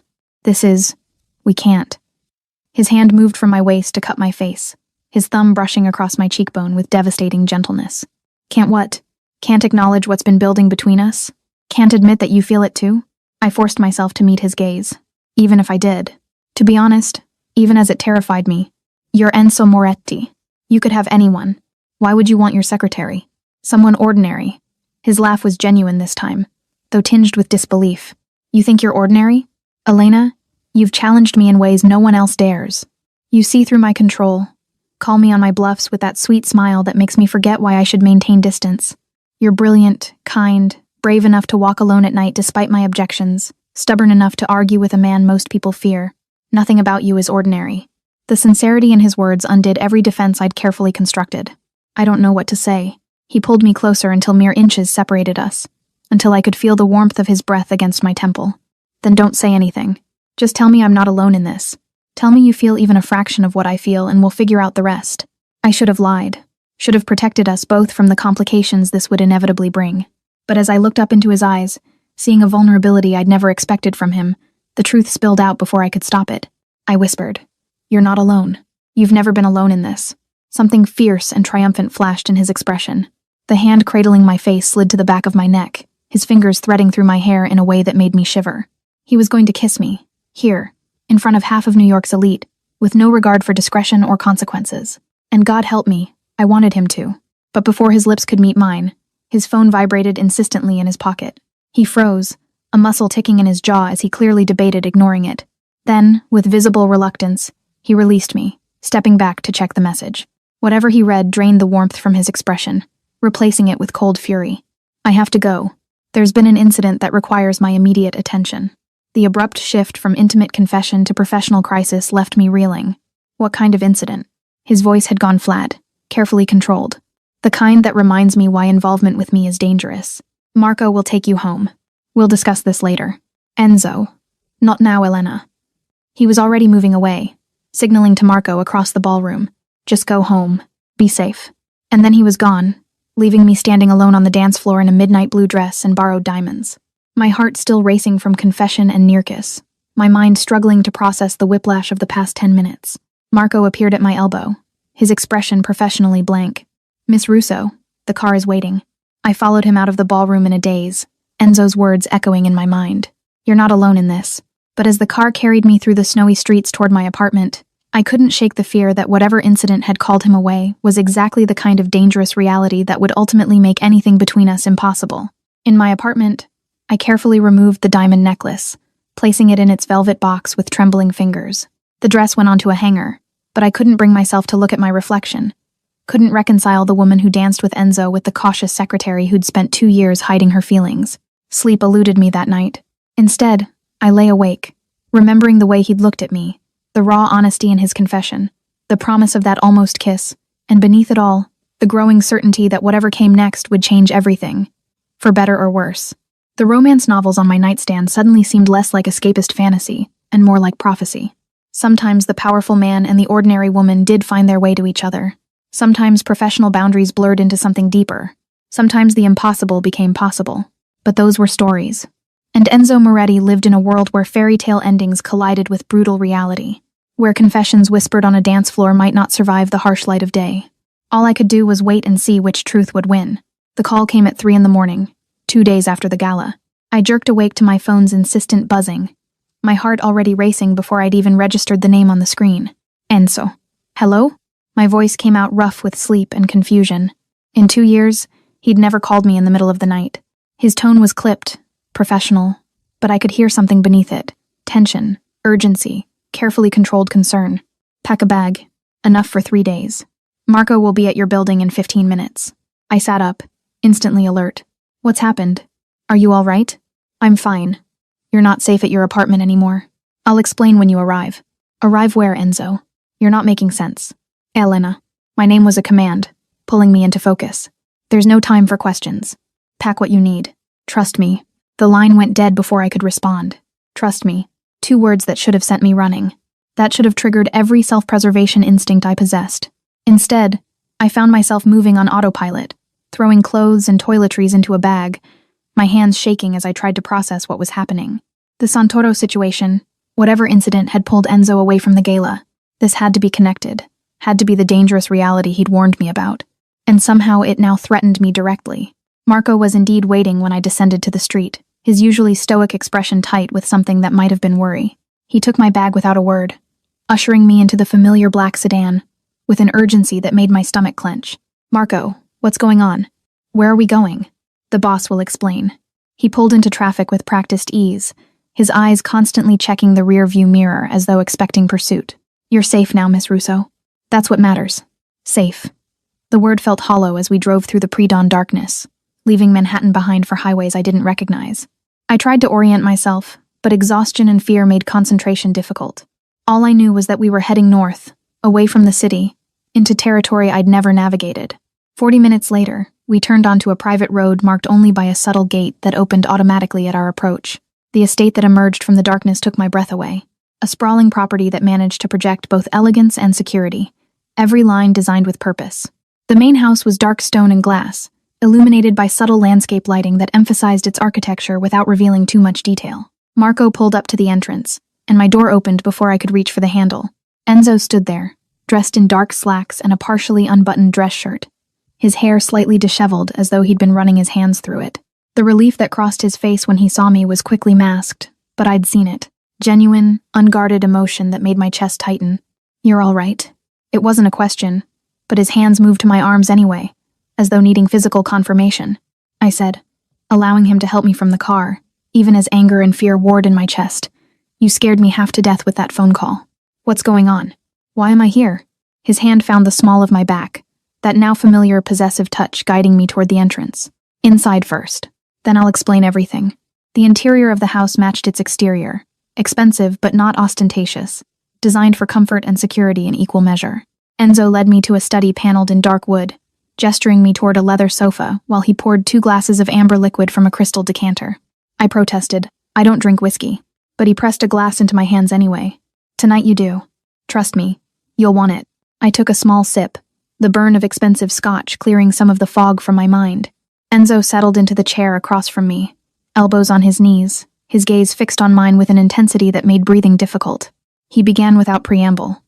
We can't." His hand moved from my waist to cut my face, his thumb brushing across my cheekbone with devastating gentleness. "Can't what? Can't acknowledge what's been building between us? Can't admit that you feel it too?" I forced myself to meet his gaze, even if I did. To be honest, even as it terrified me, "You're Enzo Moretti. You could have anyone. Why would you want your secretary? Someone ordinary." His laugh was genuine this time, though tinged with disbelief. "You think you're ordinary? Elena, you've challenged me in ways no one else dares. You see through my control, call me on my bluffs with that sweet smile that makes me forget why I should maintain distance. You're brilliant, kind, brave enough to walk alone at night despite my objections, stubborn enough to argue with a man most people fear. Nothing about you is ordinary." The sincerity in his words undid every defense I'd carefully constructed. I don't know what to say. He pulled me closer until mere inches separated us, until I could feel the warmth of his breath against my temple. "Then don't say anything. Just tell me I'm not alone in this. Tell me you feel even a fraction of what I feel and we'll figure out the rest." I should have lied, should have protected us both from the complications this would inevitably bring. But as I looked up into his eyes, seeing a vulnerability I'd never expected from him, the truth spilled out before I could stop it. I whispered, "You're not alone. You've never been alone in this." Something fierce and triumphant flashed in his expression. The hand cradling my face slid to the back of my neck, his fingers threading through my hair in a way that made me shiver. He was going to kiss me, here, in front of half of New York's elite, with no regard for discretion or consequences. And God help me, I wanted him to. But before his lips could meet mine, his phone vibrated insistently in his pocket. He froze, a muscle ticking in his jaw as he clearly debated ignoring it. Then, with visible reluctance, he released me, stepping back to check the message. Whatever he read drained the warmth from his expression, replacing it with cold fury. I have to go. There's been an incident that requires my immediate attention. The abrupt shift from intimate confession to professional crisis left me reeling. What kind of incident? His voice had gone flat, carefully controlled. The kind that reminds me why involvement with me is dangerous. Marco will take you home. We'll discuss this later. Enzo. Not now, Elena. He was already moving away, signaling to Marco across the ballroom. Just go home. Be safe. And then he was gone, leaving me standing alone on the dance floor in a midnight blue dress and borrowed diamonds. My heart still racing from confession and near kiss, my mind struggling to process the whiplash of the past 10 minutes. Marco appeared at my elbow, his expression professionally blank. Miss Russo, the car is waiting. I followed him out of the ballroom in a daze, Enzo's words echoing in my mind. You're not alone in this. But as the car carried me through the snowy streets toward my apartment, I couldn't shake the fear that whatever incident had called him away was exactly the kind of dangerous reality that would ultimately make anything between us impossible. In my apartment, I carefully removed the diamond necklace, placing it in its velvet box with trembling fingers. The dress went onto a hanger, but I couldn't bring myself to look at my reflection. Couldn't reconcile the woman who danced with Enzo with the cautious secretary who'd spent 2 years hiding her feelings. Sleep eluded me that night. Instead, I lay awake, remembering the way he'd looked at me, the raw honesty in his confession, the promise of that almost kiss, and beneath it all, the growing certainty that whatever came next would change everything, for better or worse. The romance novels on my nightstand suddenly seemed less like escapist fantasy and more like prophecy. Sometimes the powerful man and the ordinary woman did find their way to each other. Sometimes professional boundaries blurred into something deeper. Sometimes the impossible became possible. But those were stories. And Enzo Moretti lived in a world where fairy tale endings collided with brutal reality, where confessions whispered on a dance floor might not survive the harsh light of day. All I could do was wait and see which truth would win. The call came at 3 a.m, 2 days after the gala. I jerked awake to my phone's insistent buzzing, my heart already racing before I'd even registered the name on the screen. Enzo. Hello? My voice came out rough with sleep and confusion. In 2 years, he'd never called me in the middle of the night. His tone was clipped, professional, but I could hear something beneath it. Tension, urgency, carefully controlled concern. Pack a bag. Enough for 3 days. Marco will be at your building in 15 minutes. I sat up, instantly alert. What's happened? Are you all right? I'm fine. You're not safe at your apartment anymore. I'll explain when you arrive. Arrive where, Enzo? You're not making sense. Elena. My name was a command, pulling me into focus. There's no time for questions. Pack what you need. Trust me. The line went dead before I could respond. Trust me. 2 words that should have sent me running. That should have triggered every self-preservation instinct I possessed. Instead, I found myself moving on autopilot, throwing clothes and toiletries into a bag, my hands shaking as I tried to process what was happening. The Santoro situation, whatever incident had pulled Enzo away from the gala, this had to be connected, had to be the dangerous reality he'd warned me about. And somehow it now threatened me directly. Marco was indeed waiting when I descended to the street, his usually stoic expression tight with something that might have been worry. He took my bag without a word, ushering me into the familiar black sedan, with an urgency that made my stomach clench. Marco, what's going on? Where are we going? The boss will explain. He pulled into traffic with practiced ease, his eyes constantly checking the rear-view mirror as though expecting pursuit. You're safe now, Miss Russo. That's what matters. Safe. The word felt hollow as we drove through the pre-dawn darkness, leaving Manhattan behind for highways I didn't recognize. I tried to orient myself, but exhaustion and fear made concentration difficult. All I knew was that we were heading north, away from the city, into territory I'd never navigated. 40 minutes later, we turned onto a private road marked only by a subtle gate that opened automatically at our approach. The estate that emerged from the darkness took my breath away. A sprawling property that managed to project both elegance and security, every line designed with purpose. The main house was dark stone and glass, illuminated by subtle landscape lighting that emphasized its architecture without revealing too much detail. Marco pulled up to the entrance, and my door opened before I could reach for the handle. Enzo stood there, dressed in dark slacks and a partially unbuttoned dress shirt, his hair slightly disheveled as though he'd been running his hands through it. The relief that crossed his face when he saw me was quickly masked, but I'd seen it. Genuine, unguarded emotion that made my chest tighten. You're all right. It wasn't a question, but his hands moved to my arms anyway, as though needing physical confirmation. I said, allowing him to help me from the car, even as anger and fear warred in my chest. You scared me half to death with that phone call. What's going on? Why am I here? His hand found the small of my back, that now familiar possessive touch guiding me toward the entrance. Inside first. Then I'll explain everything. The interior of the house matched its exterior. Expensive, but not ostentatious. Designed for comfort and security in equal measure. Enzo led me to a study paneled in dark wood, gesturing me toward a leather sofa while he poured 2 glasses of amber liquid from a crystal decanter. I protested. I don't drink whiskey. But he pressed a glass into my hands anyway. Tonight you do. Trust me. You'll want it. I took a small sip, the burn of expensive scotch clearing some of the fog from my mind. Enzo settled into the chair across from me, elbows on his knees, his gaze fixed on mine with an intensity that made breathing difficult. He began without preamble.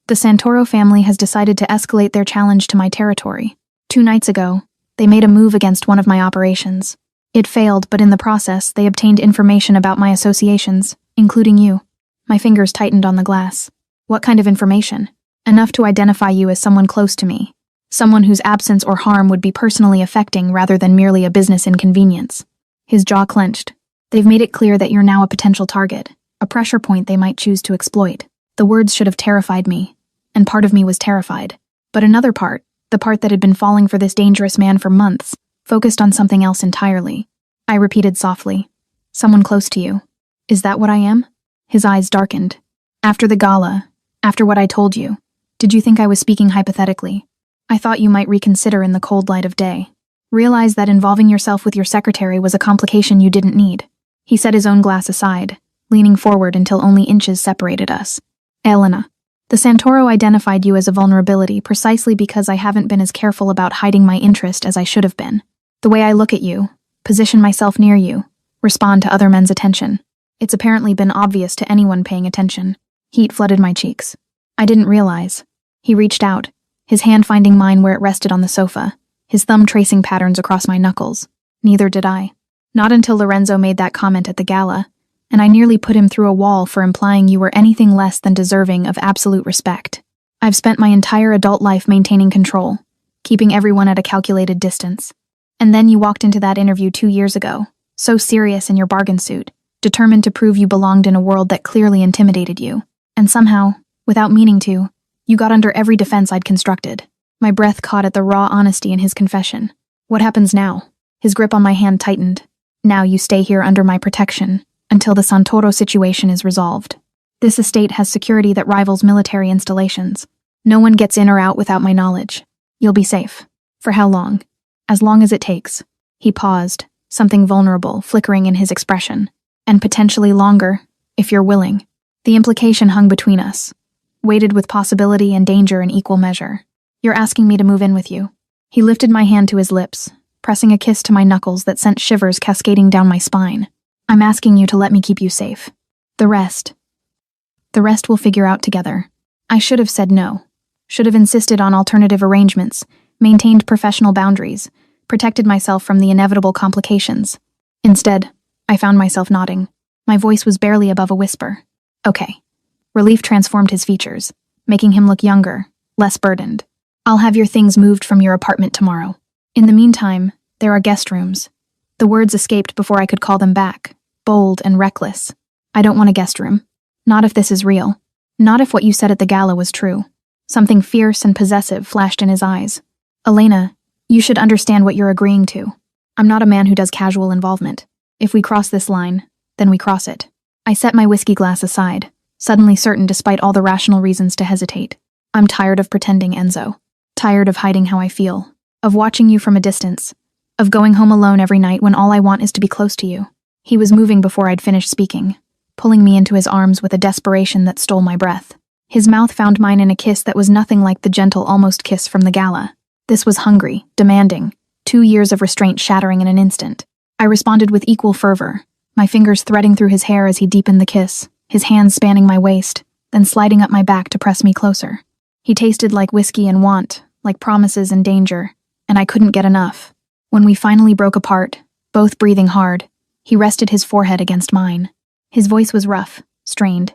The Santoro family has decided to escalate their challenge to my territory. 2 nights ago, they made a move against one of my operations. It failed, but in the process, they obtained information about my associations, including you. My fingers tightened on the glass. What kind of information? Enough to identify you as someone close to me. Someone whose absence or harm would be personally affecting rather than merely a business inconvenience. His jaw clenched. They've made it clear that you're now a potential target, a pressure point they might choose to exploit. The words should have terrified me, and part of me was terrified. But another part, the part that had been falling for this dangerous man for months, focused on something else entirely. I repeated softly, someone close to you. Is that what I am? His eyes darkened. After the gala, after what I told you, did you think I was speaking hypothetically? I thought you might reconsider in the cold light of day. Realize that involving yourself with your secretary was a complication you didn't need. He set his own glass aside, leaning forward until only inches separated us. Elena, the Santoro identified you as a vulnerability precisely because I haven't been as careful about hiding my interest as I should have been. The way I look at you, position myself near you, respond to other men's attention. It's apparently been obvious to anyone paying attention. Heat flooded my cheeks. I didn't realize. He reached out, his hand finding mine where it rested on the sofa, his thumb tracing patterns across my knuckles. Neither did I. Not until Lorenzo made that comment at the gala, and I nearly put him through a wall for implying you were anything less than deserving of absolute respect. I've spent my entire adult life maintaining control, keeping everyone at a calculated distance. And then you walked into that interview 2 years ago, so serious in your bargain suit, determined to prove you belonged in a world that clearly intimidated you. And somehow, without meaning to, you got under every defense I'd constructed. My breath caught at the raw honesty in his confession. What happens now? His grip on my hand tightened. Now you stay here under my protection, until the Santoro situation is resolved. This estate has security that rivals military installations. No one gets in or out without my knowledge. You'll be safe. For how long? As long as it takes. He paused, something vulnerable flickering in his expression. And potentially longer, if you're willing. The implication hung between us, weighted with possibility and danger in equal measure. You're asking me to move in with you. He lifted my hand to his lips, pressing a kiss to my knuckles that sent shivers cascading down my spine. I'm asking you to let me keep you safe. The rest we'll figure out together. I should have said no. Should have insisted on alternative arrangements, maintained professional boundaries, protected myself from the inevitable complications. Instead, I found myself nodding. My voice was barely above a whisper. Okay. Relief transformed his features, making him look younger, less burdened. I'll have your things moved from your apartment tomorrow. In the meantime, there are guest rooms. The words escaped before I could call them back, bold and reckless. I don't want a guest room. Not if this is real. Not if what you said at the gala was true. Something fierce and possessive flashed in his eyes. Elena, you should understand what you're agreeing to. I'm not a man who does casual involvement. If we cross this line, then we cross it. I set my whiskey glass aside, suddenly certain despite all the rational reasons to hesitate. I'm tired of pretending, Enzo. Tired of hiding how I feel. Of watching you from a distance. Of going home alone every night when all I want is to be close to you. He was moving before I'd finished speaking, pulling me into his arms with a desperation that stole my breath. His mouth found mine in a kiss that was nothing like the gentle almost kiss from the gala. This was hungry, demanding, 2 years of restraint shattering in an instant. I responded with equal fervor, my fingers threading through his hair as he deepened the kiss, his hands spanning my waist, then sliding up my back to press me closer. He tasted like whiskey and want, like promises and danger, and I couldn't get enough. When we finally broke apart, both breathing hard, he rested his forehead against mine. His voice was rough, strained.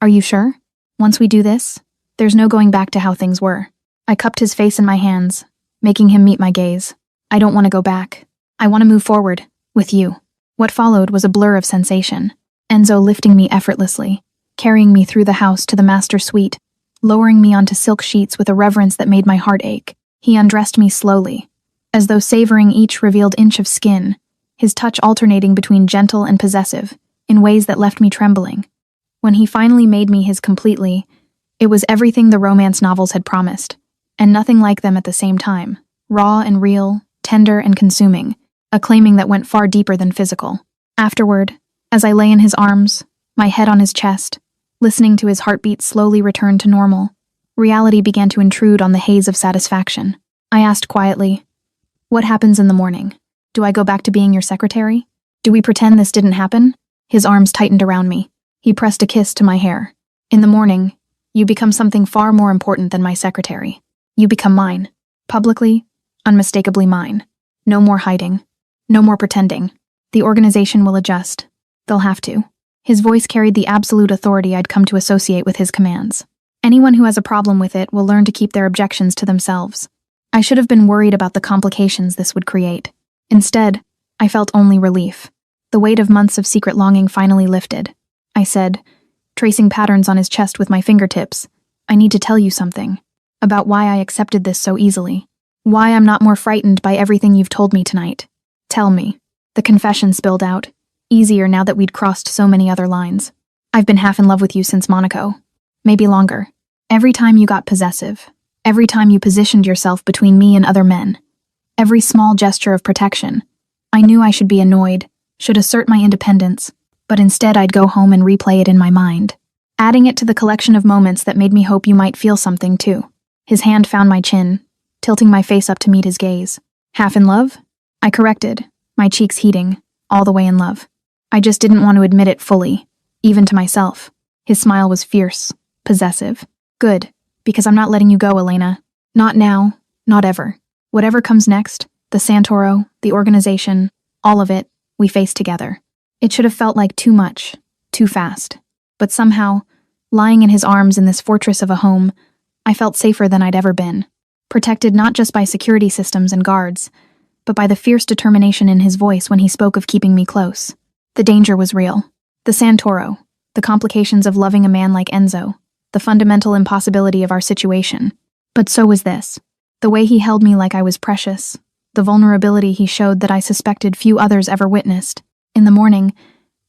Are you sure? Once we do this, there's no going back to how things were. I cupped his face in my hands, making him meet my gaze. I don't want to go back. I want to move forward, with you. What followed was a blur of sensation. Enzo lifting me effortlessly, carrying me through the house to the master suite, lowering me onto silk sheets with a reverence that made my heart ache. He undressed me slowly, as though savoring each revealed inch of skin, his touch alternating between gentle and possessive, in ways that left me trembling. When he finally made me his completely, it was everything the romance novels had promised, and nothing like them at the same time. Raw and real, tender and consuming, a claiming that went far deeper than physical. Afterward, as I lay in his arms, my head on his chest, listening to his heartbeat slowly return to normal, reality began to intrude on the haze of satisfaction. I asked quietly, "What happens in the morning? Do I go back to being your secretary? Do we pretend this didn't happen?" His arms tightened around me. He pressed a kiss to my hair. "In the morning, you become something far more important than my secretary. You become mine. Publicly, unmistakably mine. No more hiding. No more pretending. The organization will adjust. They'll have to." His voice carried the absolute authority I'd come to associate with his commands. Anyone who has a problem with it will learn to keep their objections to themselves. I should have been worried about the complications this would create. Instead, I felt only relief. The weight of months of secret longing finally lifted. I said, tracing patterns on his chest with my fingertips, "I need to tell you something. About why I accepted this so easily. Why I'm not more frightened by everything you've told me tonight. Tell me." The confession spilled out, easier now that we'd crossed so many other lines. "I've been half in love with you since Monaco. Maybe longer. Every time you got possessive. Every time you positioned yourself between me and other men. Every small gesture of protection. I knew I should be annoyed, should assert my independence, but instead I'd go home and replay it in my mind, adding it to the collection of moments that made me hope you might feel something too." His hand found my chin, tilting my face up to meet his gaze. "Half in love?" I corrected, my cheeks heating, all the way in love. I just didn't want to admit it fully, even to myself. His smile was fierce, possessive. "Good, because I'm not letting you go, Elena. Not now, not ever. Whatever comes next, the Santoro, the organization, all of it, we face together." It should have felt like too much, too fast. But somehow, lying in his arms in this fortress of a home, I felt safer than I'd ever been. Protected not just by security systems and guards, but by the fierce determination in his voice when he spoke of keeping me close. The danger was real. The Santoro, the complications of loving a man like Enzo, the fundamental impossibility of our situation. But so was this. The way he held me like I was precious, the vulnerability he showed that I suspected few others ever witnessed. In the morning,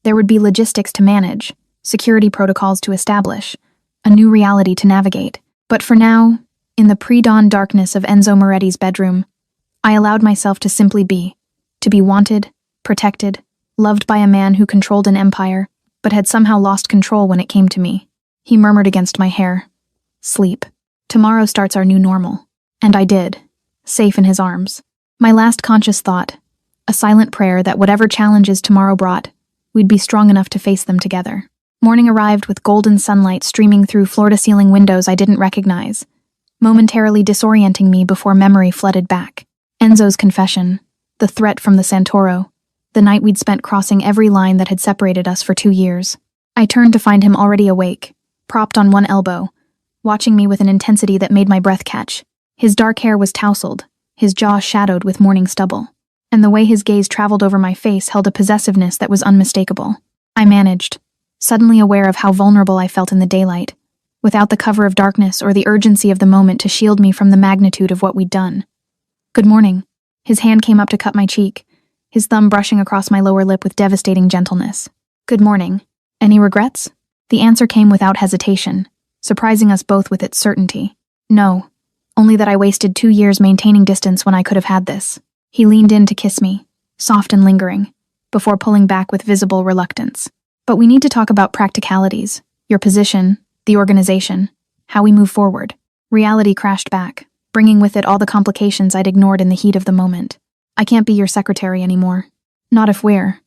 there would be logistics to manage, security protocols to establish, a new reality to navigate. But for now, in the pre-dawn darkness of Enzo Moretti's bedroom, I allowed myself to simply be, to be wanted, protected, loved by a man who controlled an empire, but had somehow lost control when it came to me. He murmured against my hair, "Sleep. Tomorrow starts our new normal." And I did, safe in his arms. My last conscious thought, a silent prayer that whatever challenges tomorrow brought, we'd be strong enough to face them together. Morning arrived with golden sunlight streaming through floor-to-ceiling windows I didn't recognize, momentarily disorienting me before memory flooded back. Enzo's confession, the threat from the Santoro, the night we'd spent crossing every line that had separated us for 2 years. I turned to find him already awake, propped on one elbow, watching me with an intensity that made my breath catch. His dark hair was tousled, his jaw shadowed with morning stubble, and the way his gaze traveled over my face held a possessiveness that was unmistakable. I managed, suddenly aware of how vulnerable I felt in the daylight, without the cover of darkness or the urgency of the moment to shield me from the magnitude of what we'd done. "Good morning." His hand came up to cut my cheek, his thumb brushing across my lower lip with devastating gentleness. "Good morning. Any regrets?" The answer came without hesitation, surprising us both with its certainty. "No, only that I wasted 2 years maintaining distance when I could have had this." He leaned in to kiss me, soft and lingering, before pulling back with visible reluctance. "But we need to talk about practicalities, your position, the organization, how we move forward." Reality crashed back, bringing with it all the complications I'd ignored in the heat of the moment. "I can't be your secretary anymore. Not if we're..."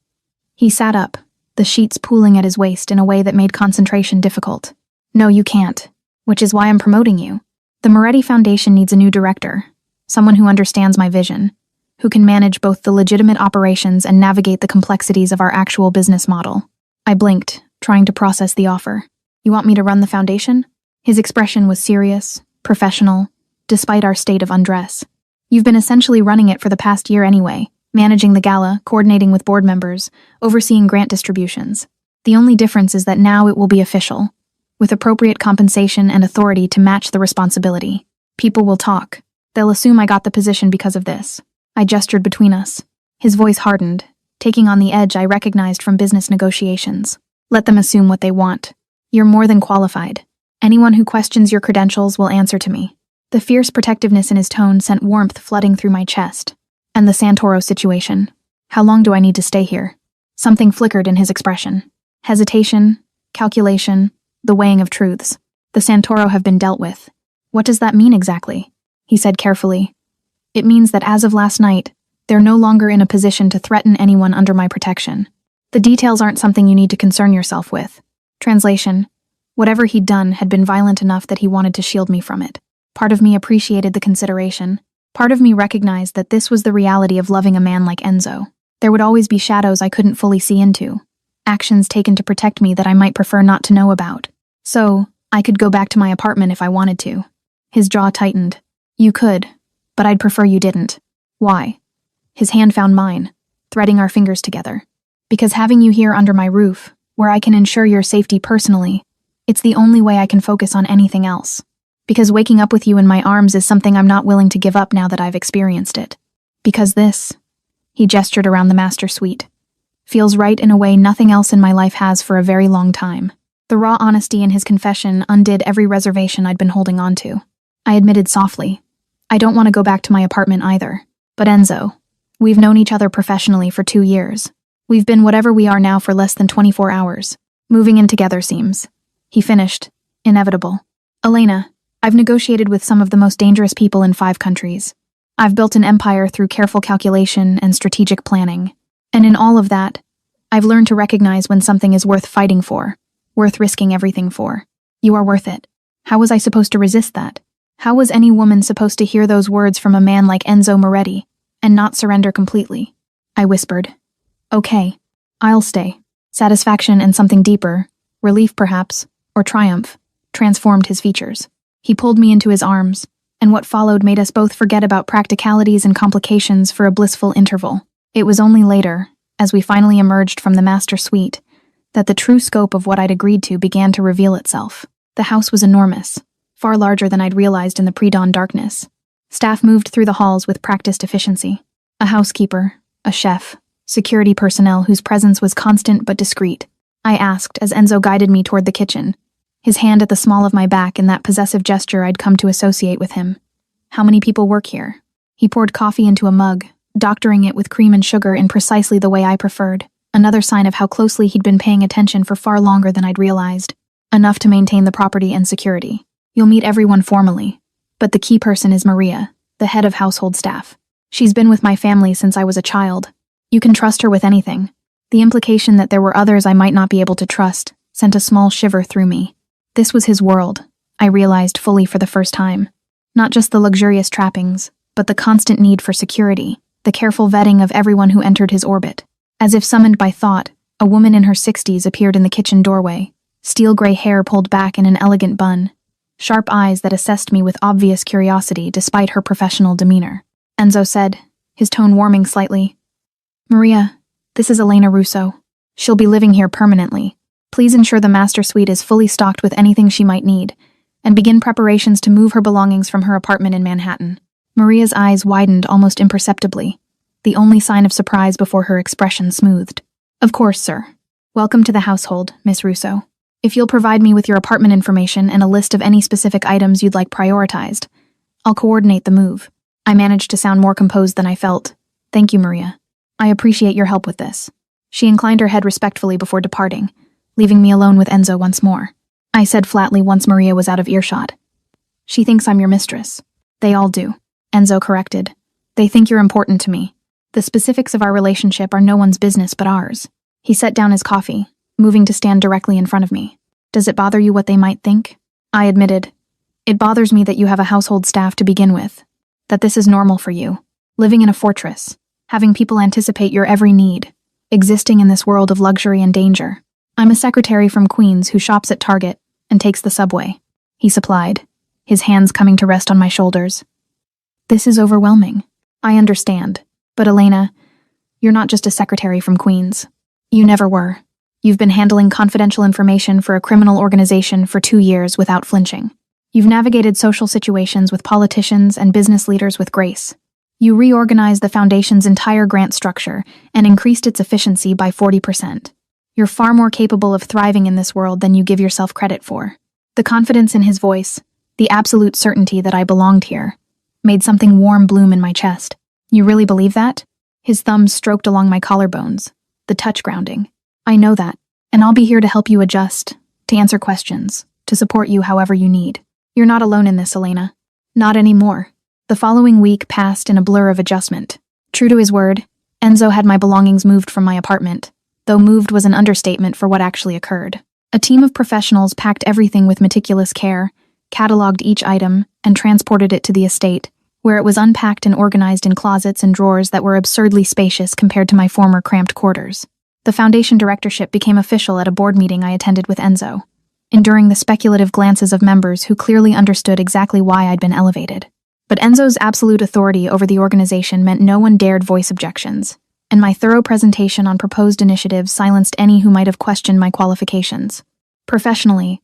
He sat up, the sheets pooling at his waist in a way that made concentration difficult. "No, you can't. Which is why I'm promoting you. The Moretti Foundation needs a new director, someone who understands my vision, who can manage both the legitimate operations and navigate the complexities of our actual business model." I blinked, trying to process the offer. "You want me to run the foundation?" His expression was serious, professional, despite our state of undress. "You've been essentially running it for the past year anyway, managing the gala, coordinating with board members, overseeing grant distributions. The only difference is that now it will be official, with appropriate compensation and authority to match the responsibility. People will talk. They'll assume I got the position because of this." I gestured between us. His voice hardened, taking on the edge I recognized from business negotiations. Let them assume what they want. You're more than qualified. Anyone who questions your credentials will answer to me. The fierce protectiveness in his tone sent warmth flooding through my chest. And the Santoro situation. How long do I need to stay here? Something flickered in his expression. Hesitation, calculation, the weighing of truths. The Santoro have been dealt with. What does that mean exactly? He said carefully. It means that as of last night, they're no longer in a position to threaten anyone under my protection. The details aren't something you need to concern yourself with. Translation: whatever he'd done had been violent enough that he wanted to shield me from it. Part of me appreciated the consideration. Part of me recognized that this was the reality of loving a man like Enzo. There would always be shadows I couldn't fully see into. Actions taken to protect me that I might prefer not to know about. So, I could go back to my apartment if I wanted to. His jaw tightened. You could, but I'd prefer you didn't. Why? His hand found mine, threading our fingers together. Because having you here under my roof, where I can ensure your safety personally, it's the only way I can focus on anything else. Because waking up with you in my arms is something I'm not willing to give up now that I've experienced it. Because this, he gestured around the master suite, feels right in a way nothing else in my life has for a very long time. The raw honesty in his confession undid every reservation I'd been holding on to. I admitted softly, I don't want to go back to my apartment either. But Enzo, we've known each other professionally for 2 years. We've been whatever we are now for less than 24 hours. Moving in together seems. He finished. Inevitable. Elena, I've negotiated with some of the most dangerous people in 5 countries. I've built an empire through careful calculation and strategic planning. And in all of that, I've learned to recognize when something is worth fighting for, worth risking everything for. You are worth it. How was I supposed to resist that? How was any woman supposed to hear those words from a man like Enzo Moretti and not surrender completely? I whispered. Okay, I'll stay. Satisfaction and something deeper, relief perhaps, or triumph, transformed his features. He pulled me into his arms, and what followed made us both forget about practicalities and complications for a blissful interval. It was only later, as we finally emerged from the master suite, that the true scope of what I'd agreed to began to reveal itself. The house was enormous, far larger than I'd realized in the pre-dawn darkness. Staff moved through the halls with practiced efficiency. A housekeeper, a chef, security personnel whose presence was constant but discreet. I asked as Enzo guided me toward the kitchen, his hand at the small of my back in that possessive gesture I'd come to associate with him. How many people work here? He poured coffee into a mug, doctoring it with cream and sugar in precisely the way I preferred, another sign of how closely he'd been paying attention for far longer than I'd realized. Enough to maintain the property and security. You'll meet everyone formally, but the key person is Maria, the head of household staff. She's been with my family since I was a child. You can trust her with anything. The implication that there were others I might not be able to trust sent a small shiver through me. This was his world, I realized fully for the first time. Not just the luxurious trappings, but the constant need for security, the careful vetting of everyone who entered his orbit. As if summoned by thought, a woman in her 60s appeared in the kitchen doorway, steel-gray hair pulled back in an elegant bun, sharp eyes that assessed me with obvious curiosity despite her professional demeanor. Enzo said, his tone warming slightly, Maria, this is Elena Russo. She'll be living here permanently. Please ensure the master suite is fully stocked with anything she might need, and begin preparations to move her belongings from her apartment in Manhattan. Maria's eyes widened almost imperceptibly, the only sign of surprise before her expression smoothed. Of course, sir. Welcome to the household, Miss Russo. If you'll provide me with your apartment information and a list of any specific items you'd like prioritized, I'll coordinate the move. I managed to sound more composed than I felt. Thank you, Maria. I appreciate your help with this. She inclined her head respectfully before departing, leaving me alone with Enzo once more. I said flatly once Maria was out of earshot. She thinks I'm your mistress. They all do. Enzo corrected. They think you're important to me. The specifics of our relationship are no one's business but ours. He set down his coffee, moving to stand directly in front of me. Does it bother you what they might think? I admitted. It bothers me that you have a household staff to begin with. That this is normal for you. Living in a fortress. Having people anticipate your every need. Existing in this world of luxury and danger. I'm a secretary from Queens who shops at Target and takes the subway. He supplied, his hands coming to rest on my shoulders. This is overwhelming. I understand. But Elena, you're not just a secretary from Queens. You never were. You've been handling confidential information for a criminal organization for 2 years without flinching. You've navigated social situations with politicians and business leaders with grace. You reorganized the foundation's entire grant structure and increased its efficiency by 40%. You're far more capable of thriving in this world than you give yourself credit for." The confidence in his voice, the absolute certainty that I belonged here, made something warm bloom in my chest. "You really believe that?" His thumbs stroked along my collarbones, the touch grounding. "I know that, and I'll be here to help you adjust, to answer questions, to support you however you need. You're not alone in this, Elena. Not anymore." The following week passed in a blur of adjustment. True to his word, Enzo had my belongings moved from my apartment, though moved was an understatement for what actually occurred. A team of professionals packed everything with meticulous care, cataloged each item, and transported it to the estate, where it was unpacked and organized in closets and drawers that were absurdly spacious compared to my former cramped quarters. The foundation directorship became official at a board meeting I attended with Enzo, enduring the speculative glances of members who clearly understood exactly why I'd been elevated. But Enzo's absolute authority over the organization meant no one dared voice objections, and my thorough presentation on proposed initiatives silenced any who might have questioned my qualifications. Professionally,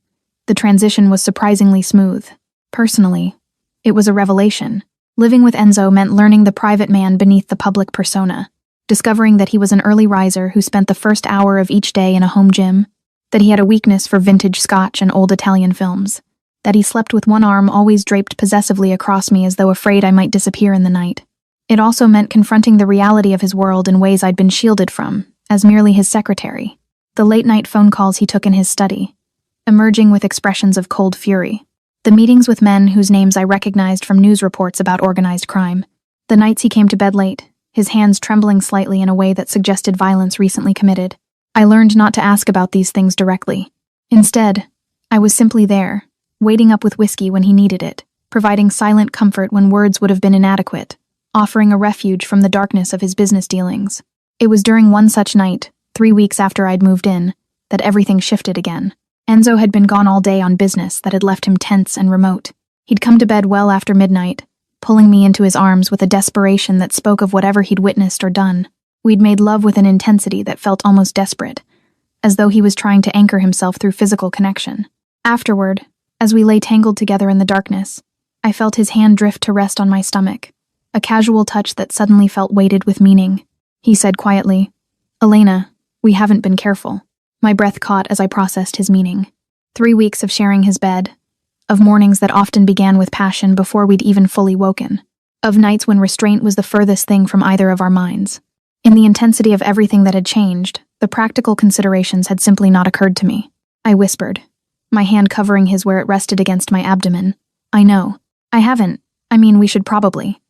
the transition was surprisingly smooth. Personally, it was a revelation. Living with Enzo meant learning the private man beneath the public persona, discovering that he was an early riser who spent the first hour of each day in a home gym, that he had a weakness for vintage Scotch and old Italian films, that he slept with one arm always draped possessively across me as though afraid I might disappear in the night. It also meant confronting the reality of his world in ways I'd been shielded from, as merely his secretary. The late-night phone calls he took in his study, emerging with expressions of cold fury. The meetings with men whose names I recognized from news reports about organized crime. The nights he came to bed late, his hands trembling slightly in a way that suggested violence recently committed. I learned not to ask about these things directly. Instead, I was simply there, waiting up with whiskey when he needed it, providing silent comfort when words would have been inadequate, offering a refuge from the darkness of his business dealings. It was during one such night, 3 weeks after I'd moved in, that everything shifted again. Enzo had been gone all day on business that had left him tense and remote. He'd come to bed well after midnight, pulling me into his arms with a desperation that spoke of whatever he'd witnessed or done. We'd made love with an intensity that felt almost desperate, as though he was trying to anchor himself through physical connection. Afterward, as we lay tangled together in the darkness, I felt his hand drift to rest on my stomach, a casual touch that suddenly felt weighted with meaning. He said quietly, "Elena, we haven't been careful." My breath caught as I processed his meaning. 3 weeks of sharing his bed, of mornings that often began with passion before we'd even fully woken, of nights when restraint was the furthest thing from either of our minds. In the intensity of everything that had changed, the practical considerations had simply not occurred to me. I whispered, my hand covering his where it rested against my abdomen. "I know. I haven't. I mean, we should probably."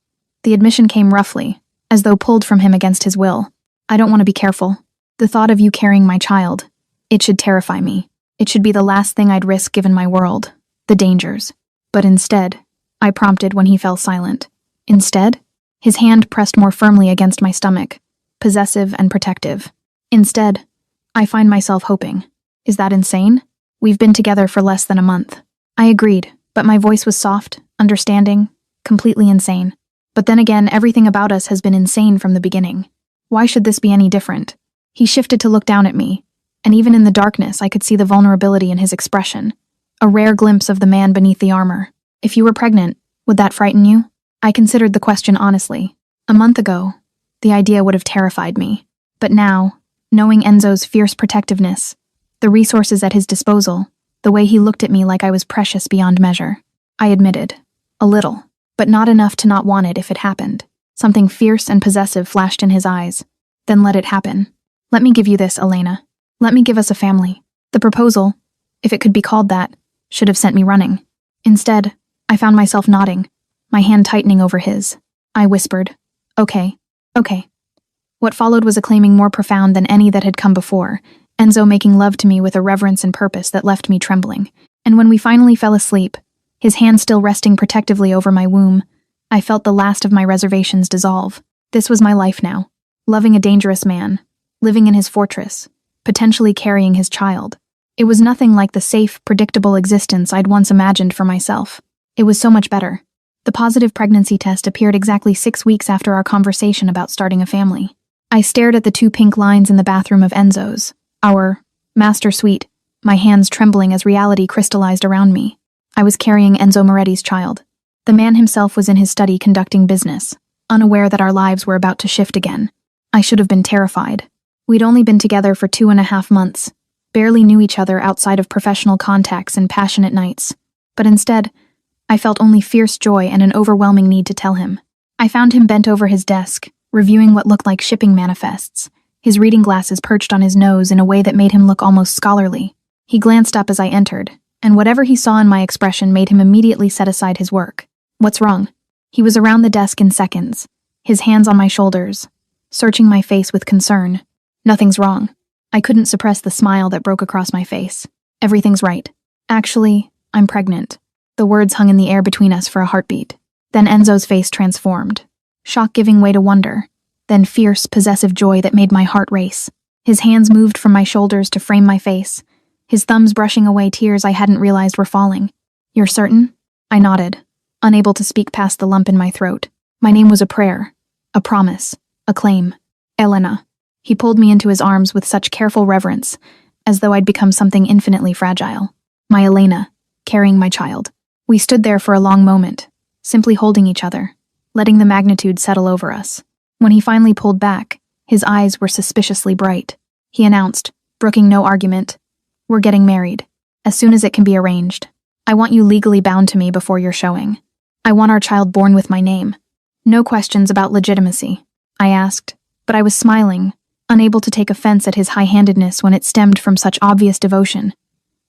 The admission came roughly, as though pulled from him against his will. "I don't want to be careful. The thought of you carrying my child, it should terrify me. It should be the last thing I'd risk given my world, the dangers." But instead, I prompted when he fell silent. Instead? His hand pressed more firmly against my stomach, possessive and protective. "Instead, I find myself hoping." "Is that insane? We've been together for less than a month." I agreed, but my voice was soft, understanding, completely insane. But then again, everything about us has been insane from the beginning. Why should this be any different? He shifted to look down at me, and even in the darkness I could see the vulnerability in his expression, a rare glimpse of the man beneath the armor. "If you were pregnant, would that frighten you?" I considered the question honestly. A month ago, the idea would have terrified me. But now, knowing Enzo's fierce protectiveness, the resources at his disposal, the way he looked at me like I was precious beyond measure, I admitted, a little, but not enough to not want it if it happened. Something fierce and possessive flashed in his eyes. "Then let it happen. Let me give you this, Elena. Let me give us a family." The proposal, if it could be called that, should have sent me running. Instead, I found myself nodding, my hand tightening over his. I whispered, Okay. What followed was a claiming more profound than any that had come before, Enzo making love to me with a reverence and purpose that left me trembling. And when we finally fell asleep, his hand still resting protectively over my womb, I felt the last of my reservations dissolve. This was my life now, loving a dangerous man, living in his fortress, potentially carrying his child. It was nothing like the safe, predictable existence I'd once imagined for myself. It was so much better. The positive pregnancy test appeared exactly 6 weeks after our conversation about starting a family. I stared at the 2 pink lines in the bathroom of Enzo's, our master suite, my hands trembling as reality crystallized around me. I was carrying Enzo Moretti's child. The man himself was in his study conducting business, unaware that our lives were about to shift again. I should have been terrified. We'd only been together for 2.5 months, barely knew each other outside of professional contacts and passionate nights. But instead, I felt only fierce joy and an overwhelming need to tell him. I found him bent over his desk, reviewing what looked like shipping manifests, his reading glasses perched on his nose in a way that made him look almost scholarly. He glanced up as I entered, and whatever he saw in my expression made him immediately set aside his work. "What's wrong?" He was around the desk in seconds, his hands on my shoulders, searching my face with concern. "Nothing's wrong." I couldn't suppress the smile that broke across my face. "Everything's right. Actually, I'm pregnant." The words hung in the air between us for a heartbeat. Then Enzo's face transformed, shock giving way to wonder, then fierce, possessive joy that made my heart race. His hands moved from my shoulders to frame my face, his thumbs brushing away tears I hadn't realized were falling. "You're certain?" I nodded, unable to speak past the lump in my throat. My name was a prayer, a promise, a claim. "Elena." He pulled me into his arms with such careful reverence, as though I'd become something infinitely fragile. My Elena, carrying my child. We stood there for a long moment, simply holding each other, letting the magnitude settle over us. When he finally pulled back, his eyes were suspiciously bright. He announced, brooking no argument, "We're getting married, as soon as it can be arranged. I want you legally bound to me before your showing. I want our child born with my name. No questions about legitimacy." I asked, but I was smiling, unable to take offense at his high-handedness when it stemmed from such obvious devotion.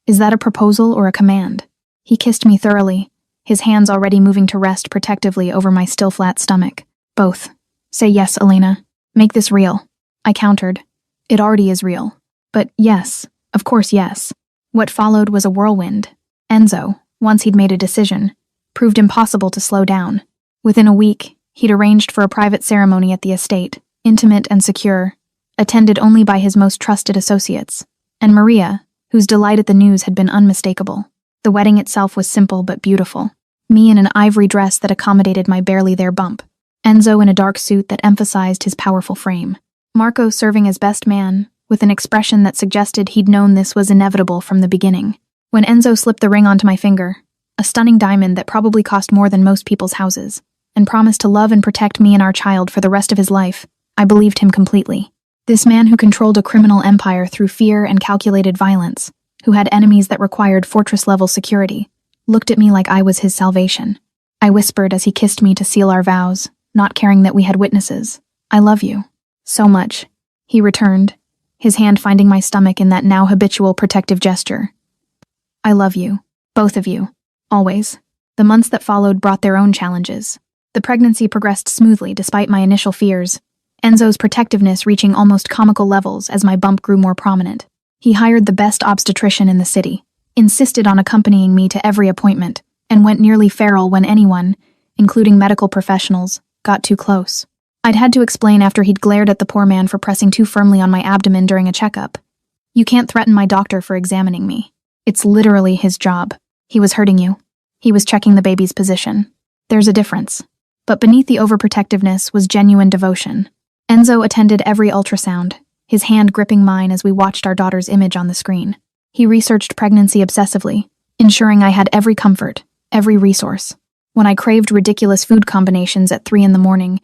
"Is that a proposal or a command?" He kissed me thoroughly, his hands already moving to rest protectively over my still flat stomach. "Both. Say yes, Elena. Make this real." I countered. "It already is real." "But yes, of course yes." What followed was a whirlwind. Enzo, once he'd made a decision, proved impossible to slow down. Within a week, he'd arranged for a private ceremony at the estate, intimate and secure, attended only by his most trusted associates, and Maria, whose delight at the news had been unmistakable. The wedding itself was simple but beautiful. Me in an ivory dress that accommodated my barely there bump. Enzo in a dark suit that emphasized his powerful frame. Marco serving as best man, with an expression that suggested he'd known this was inevitable from the beginning. When Enzo slipped the ring onto my finger, a stunning diamond that probably cost more than most people's houses, and promised to love and protect me and our child for the rest of his life, I believed him completely. This man who controlled a criminal empire through fear and calculated violence, who had enemies that required fortress-level security, looked at me like I was his salvation. I whispered as he kissed me to seal our vows, not caring that we had witnesses. "I love you. So much." He returned, his hand finding my stomach in that now habitual protective gesture. "I love you. Both of you. Always." The months that followed brought their own challenges. The pregnancy progressed smoothly despite my initial fears, Enzo's protectiveness reaching almost comical levels as my bump grew more prominent. He hired the best obstetrician in the city, insisted on accompanying me to every appointment, and went nearly feral when anyone, including medical professionals, got too close. I'd had to explain after he'd glared at the poor man for pressing too firmly on my abdomen during a checkup. "You can't threaten my doctor for examining me. It's literally his job. He was hurting you. He was checking the baby's position. There's a difference." But beneath the overprotectiveness was genuine devotion. Enzo attended every ultrasound, his hand gripping mine as we watched our daughter's image on the screen. He researched pregnancy obsessively, ensuring I had every comfort, every resource. When I craved ridiculous food combinations at 3 a.m,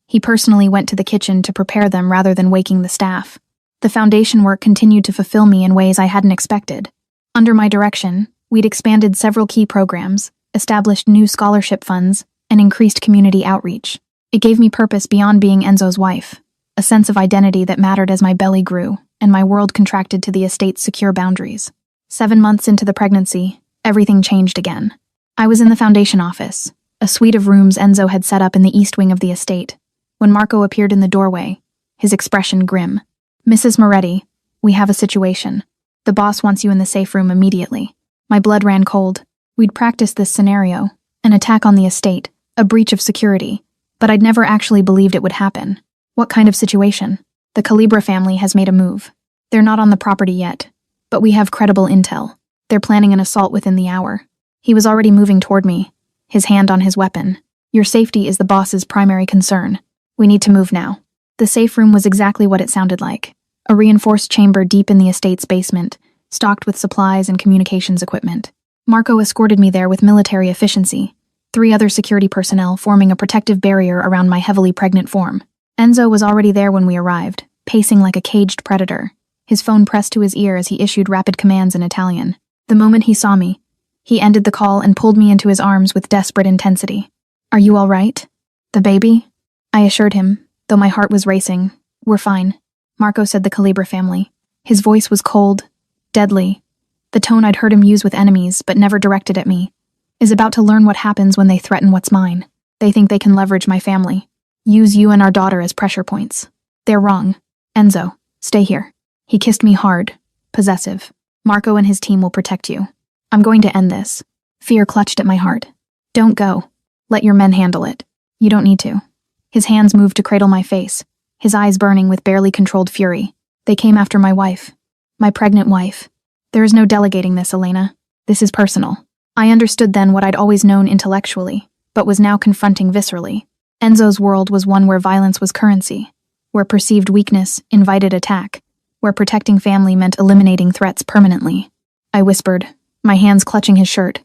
he personally went to the kitchen to prepare them rather than waking the staff. The foundation work continued to fulfill me in ways I hadn't expected. Under my direction, we'd expanded several key programs, established new scholarship funds, and increased community outreach. It gave me purpose beyond being Enzo's wife, a sense of identity that mattered as my belly grew and my world contracted to the estate's secure boundaries. 7 months into the pregnancy, everything changed again. I was in the foundation office, a suite of rooms Enzo had set up in the east wing of the estate, when Marco appeared in the doorway, his expression grim. "Mrs. Moretti, we have a situation. The boss wants you in the safe room immediately." My blood ran cold. We'd practiced this scenario, an attack on the estate, a breach of security, but I'd never actually believed it would happen. "What kind of situation?" "The Calibra family has made a move. They're not on the property yet, but we have credible intel. They're planning an assault within the hour." He was already moving toward me, his hand on his weapon. "Your safety is the boss's primary concern. We need to move now." The safe room was exactly what it sounded like, a reinforced chamber deep in the estate's basement, stocked with supplies and communications equipment. Marco escorted me there with military efficiency, 3 other security personnel forming a protective barrier around my heavily pregnant form. Enzo was already there when we arrived, pacing like a caged predator, his phone pressed to his ear as he issued rapid commands in Italian. The moment he saw me, he ended the call and pulled me into his arms with desperate intensity. "Are you all right? The baby?" I assured him, though my heart was racing. "We're fine," Marco said, the Calibra family. His voice was cold, deadly, the tone I'd heard him use with enemies but never directed at me. "Is about to learn what happens when they threaten what's mine. They think they can leverage my family, use you and our daughter as pressure points. They're wrong. Enzo, stay here." He kissed me hard, possessive. "Marco and his team will protect you. I'm going to end this." Fear clutched at my heart. "Don't go. Let your men handle it. You don't need to." His hands moved to cradle my face, his eyes burning with barely controlled fury. "They came after my wife. My pregnant wife. There is no delegating this, Elena. This is personal." I understood then what I'd always known intellectually, but was now confronting viscerally. Enzo's world was one where violence was currency, where perceived weakness invited attack, where protecting family meant eliminating threats permanently. I whispered, my hands clutching his shirt.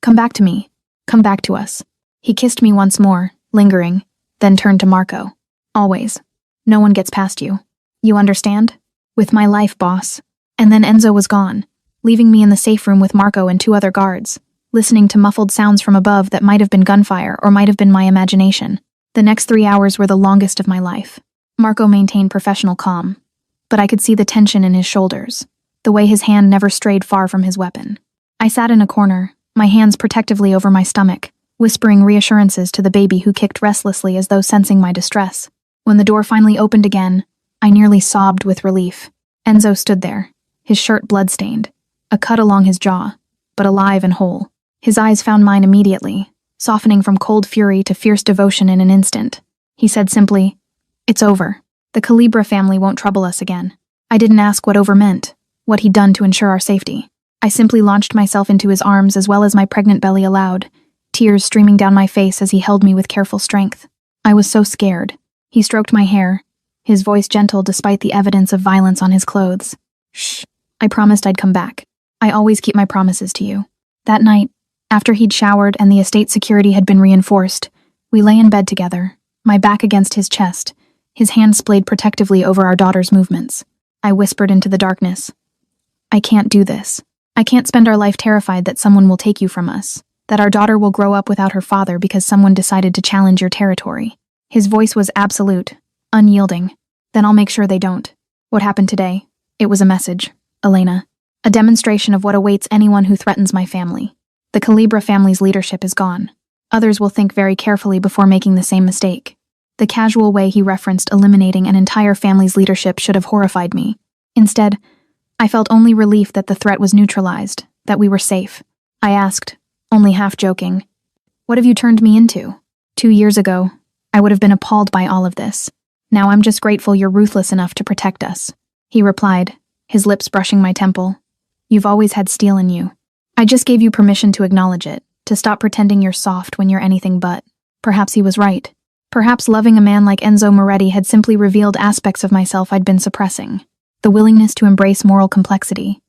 "Come back to me. Come back to us." He kissed me once more, lingering, then turned to Marco. "Always. No one gets past you. You understand? With my life, boss." And then Enzo was gone, leaving me in the safe room with Marco and 2 other guards, listening to muffled sounds from above that might have been gunfire or might have been my imagination. The next 3 hours were the longest of my life. Marco maintained professional calm, but I could see the tension in his shoulders, the way his hand never strayed far from his weapon. I sat in a corner, my hands protectively over my stomach, whispering reassurances to the baby who kicked restlessly as though sensing my distress. When the door finally opened again, I nearly sobbed with relief. Enzo stood there, his shirt blood-stained, a cut along his jaw, but alive and whole. His eyes found mine immediately, softening from cold fury to fierce devotion in an instant. He said simply, "It's over. The Calibra family won't trouble us again." I didn't ask what over meant, what he'd done to ensure our safety. I simply launched myself into his arms as well as my pregnant belly allowed, tears streaming down my face as he held me with careful strength. I was so scared. He stroked my hair, his voice gentle despite the evidence of violence on his clothes. "Shh. I promised I'd come back. I always keep my promises to you." That night, after he'd showered and the estate security had been reinforced, we lay in bed together, my back against his chest, his hand splayed protectively over our daughter's movements. I whispered into the darkness, "I can't do this. I can't spend our life terrified that someone will take you from us, that our daughter will grow up without her father because someone decided to challenge your territory." His voice was absolute, unyielding. "Then I'll make sure they don't. What happened today? It was a message, Elena. A demonstration of what awaits anyone who threatens my family. The Calibra family's leadership is gone. Others will think very carefully before making the same mistake." The casual way he referenced eliminating an entire family's leadership should have horrified me. Instead, I felt only relief that the threat was neutralized, that we were safe. I asked, only half joking, "What have you turned me into?" 2 years ago, I would have been appalled by all of this. Now I'm just grateful you're ruthless enough to protect us. He replied, his lips brushing my temple. "You've always had steel in you. I just gave you permission to acknowledge it, to stop pretending you're soft when you're anything but." Perhaps he was right. Perhaps loving a man like Enzo Moretti had simply revealed aspects of myself I'd been suppressing. The willingness to embrace moral complexity,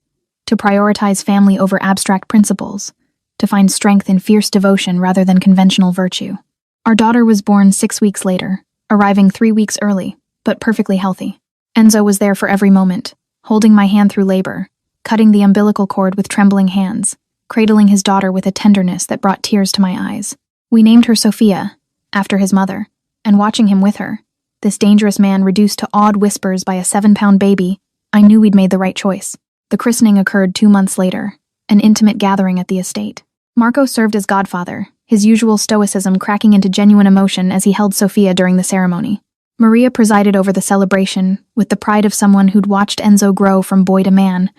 to prioritize family over abstract principles, to find strength in fierce devotion rather than conventional virtue. Our daughter was born 6 weeks later, arriving 3 weeks early, but perfectly healthy. Enzo was there for every moment, holding my hand through labor, cutting the umbilical cord with trembling hands, cradling his daughter with a tenderness that brought tears to my eyes. We named her Sophia, after his mother, and watching him with her, this dangerous man reduced to awed whispers by a 7-pound baby, I knew we'd made the right choice. The christening occurred 2 months later, an intimate gathering at the estate. Marco served as godfather, his usual stoicism cracking into genuine emotion as he held Sophia during the ceremony. Maria presided over the celebration, with the pride of someone who'd watched Enzo grow from boy to man,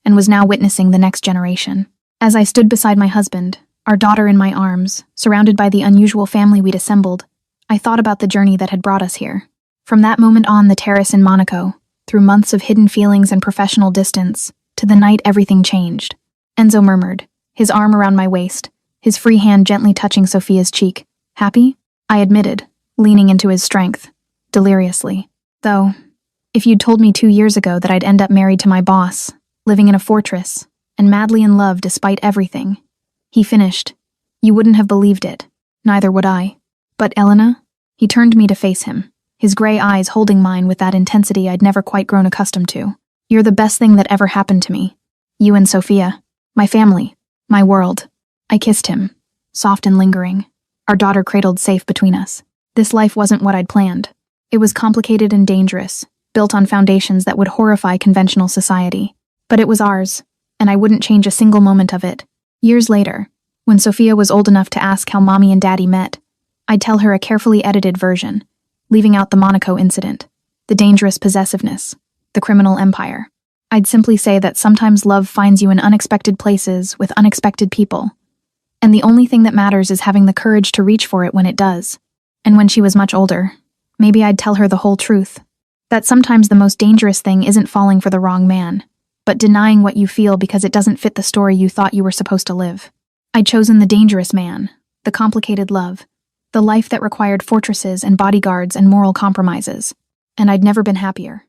and was now witnessing the next generation. As I stood beside my husband, our daughter in my arms, surrounded by the unusual family we'd assembled, I thought about the journey that had brought us here. From that moment on the terrace in Monaco, through months of hidden feelings and professional distance, to the night everything changed. Enzo murmured, his arm around my waist, his free hand gently touching Sophia's cheek. "Happy?" I admitted, leaning into his strength, deliriously. Though, if you'd told me 2 years ago that I'd end up married to my boss, living in a fortress, and madly in love despite everything, he finished, you wouldn't have believed it. Neither would I. But Elena? He turned me to face him, his gray eyes holding mine with that intensity I'd never quite grown accustomed to. You're the best thing that ever happened to me. You and Sophia. My family. My world. I kissed him, soft and lingering, our daughter cradled safe between us. This life wasn't what I'd planned. It was complicated and dangerous, built on foundations that would horrify conventional society. But it was ours, and I wouldn't change a single moment of it. Years later, when Sophia was old enough to ask how Mommy and Daddy met, I'd tell her a carefully edited version, leaving out the Monaco incident, the dangerous possessiveness, the criminal empire. I'd simply say that sometimes love finds you in unexpected places with unexpected people, and the only thing that matters is having the courage to reach for it when it does. And when she was much older, maybe I'd tell her the whole truth, that sometimes the most dangerous thing isn't falling for the wrong man, but denying what you feel because it doesn't fit the story you thought you were supposed to live. I'd chosen the dangerous man, the complicated love, the life that required fortresses and bodyguards and moral compromises, and I'd never been happier.